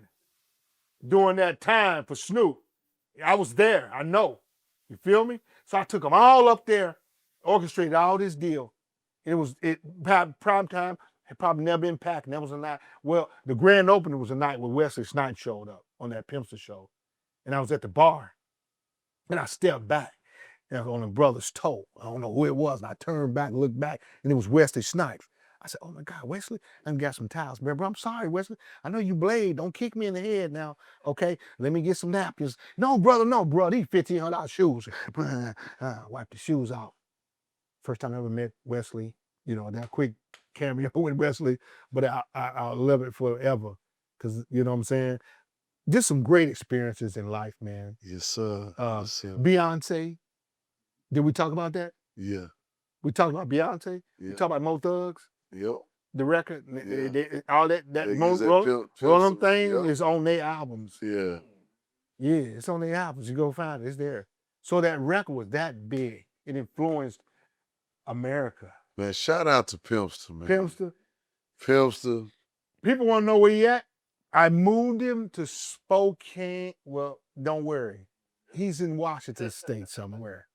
during that time for Snoop. I was there, I know. You feel me? So I took them all up there, orchestrated all this deal. And prime time had probably never been packed. And that was a night. Well, the grand opening was a night where Wesley Snipes showed up on that Pimpsta show. And I was at the bar. And I stepped back on a brother's toe. I don't know who it was. And I turned back, looked back, and it was Wesley Snipes. I said, oh my God, Wesley, I got some towels. Remember, I'm sorry, Wesley. I know you blade. Don't kick me in the head now. Okay, let me get some napkins. No, brother, these $1,500 shoes. Wipe the shoes off. First time I ever met Wesley. You know, that quick cameo with Wesley, but I'll love it forever. Because, you know what I'm saying? Just some great experiences in life, man. Yes, sir. Yes, sir. Beyonce. Did we talk about that? Yeah. We talked about Beyonce. Yeah. We talked about Mo Thugs. Yep. The record, Yeah. all that Rollin On Them Thangs is on their albums. Yeah. Yeah, it's on their albums. You go find it. It's there. So that record was that big. It influenced America. Man, shout out to Pimpsta, man. Pimpsta. People want to know where he at? I moved him to Spokane. Well, don't worry. He's in Washington State somewhere.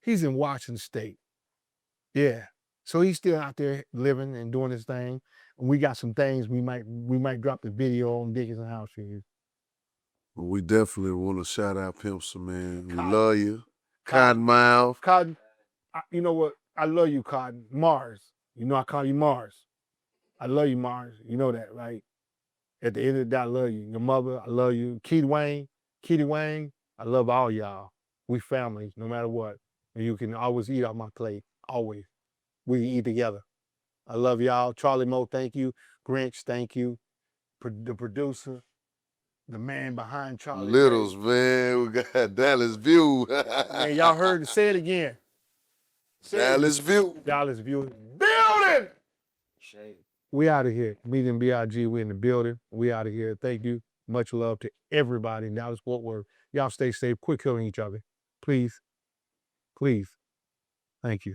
He's in Washington State. Yeah. So he's still out there living and doing his thing. And we got some things we might drop the video on Dickies House Shoes. Well, we definitely want to shout out Pimpsta, man. We love you. Kottonmouth. Cotton, you know what? I love you, Cotton. Mars. You know I call you Mars. I love you, Mars. You know that, right? At the end of the day, I love you. Your mother, I love you. Kitty Wang, I love all y'all. We family, no matter what. And you can always eat off my plate, always. We eat together. I love y'all. Charlie Moe, thank you. Grinch, thank you. The producer, the man behind Charlie. Littles, man. We got Dallas View. Man, y'all heard it. Say it again. Dallas View. Dallas View. Building! We out of here. Meeting BIG, we in the building. We out of here. Thank you. Much love to everybody in Dallas Fort Worth. Y'all stay safe. Quit killing each other. Please. Please. Thank you.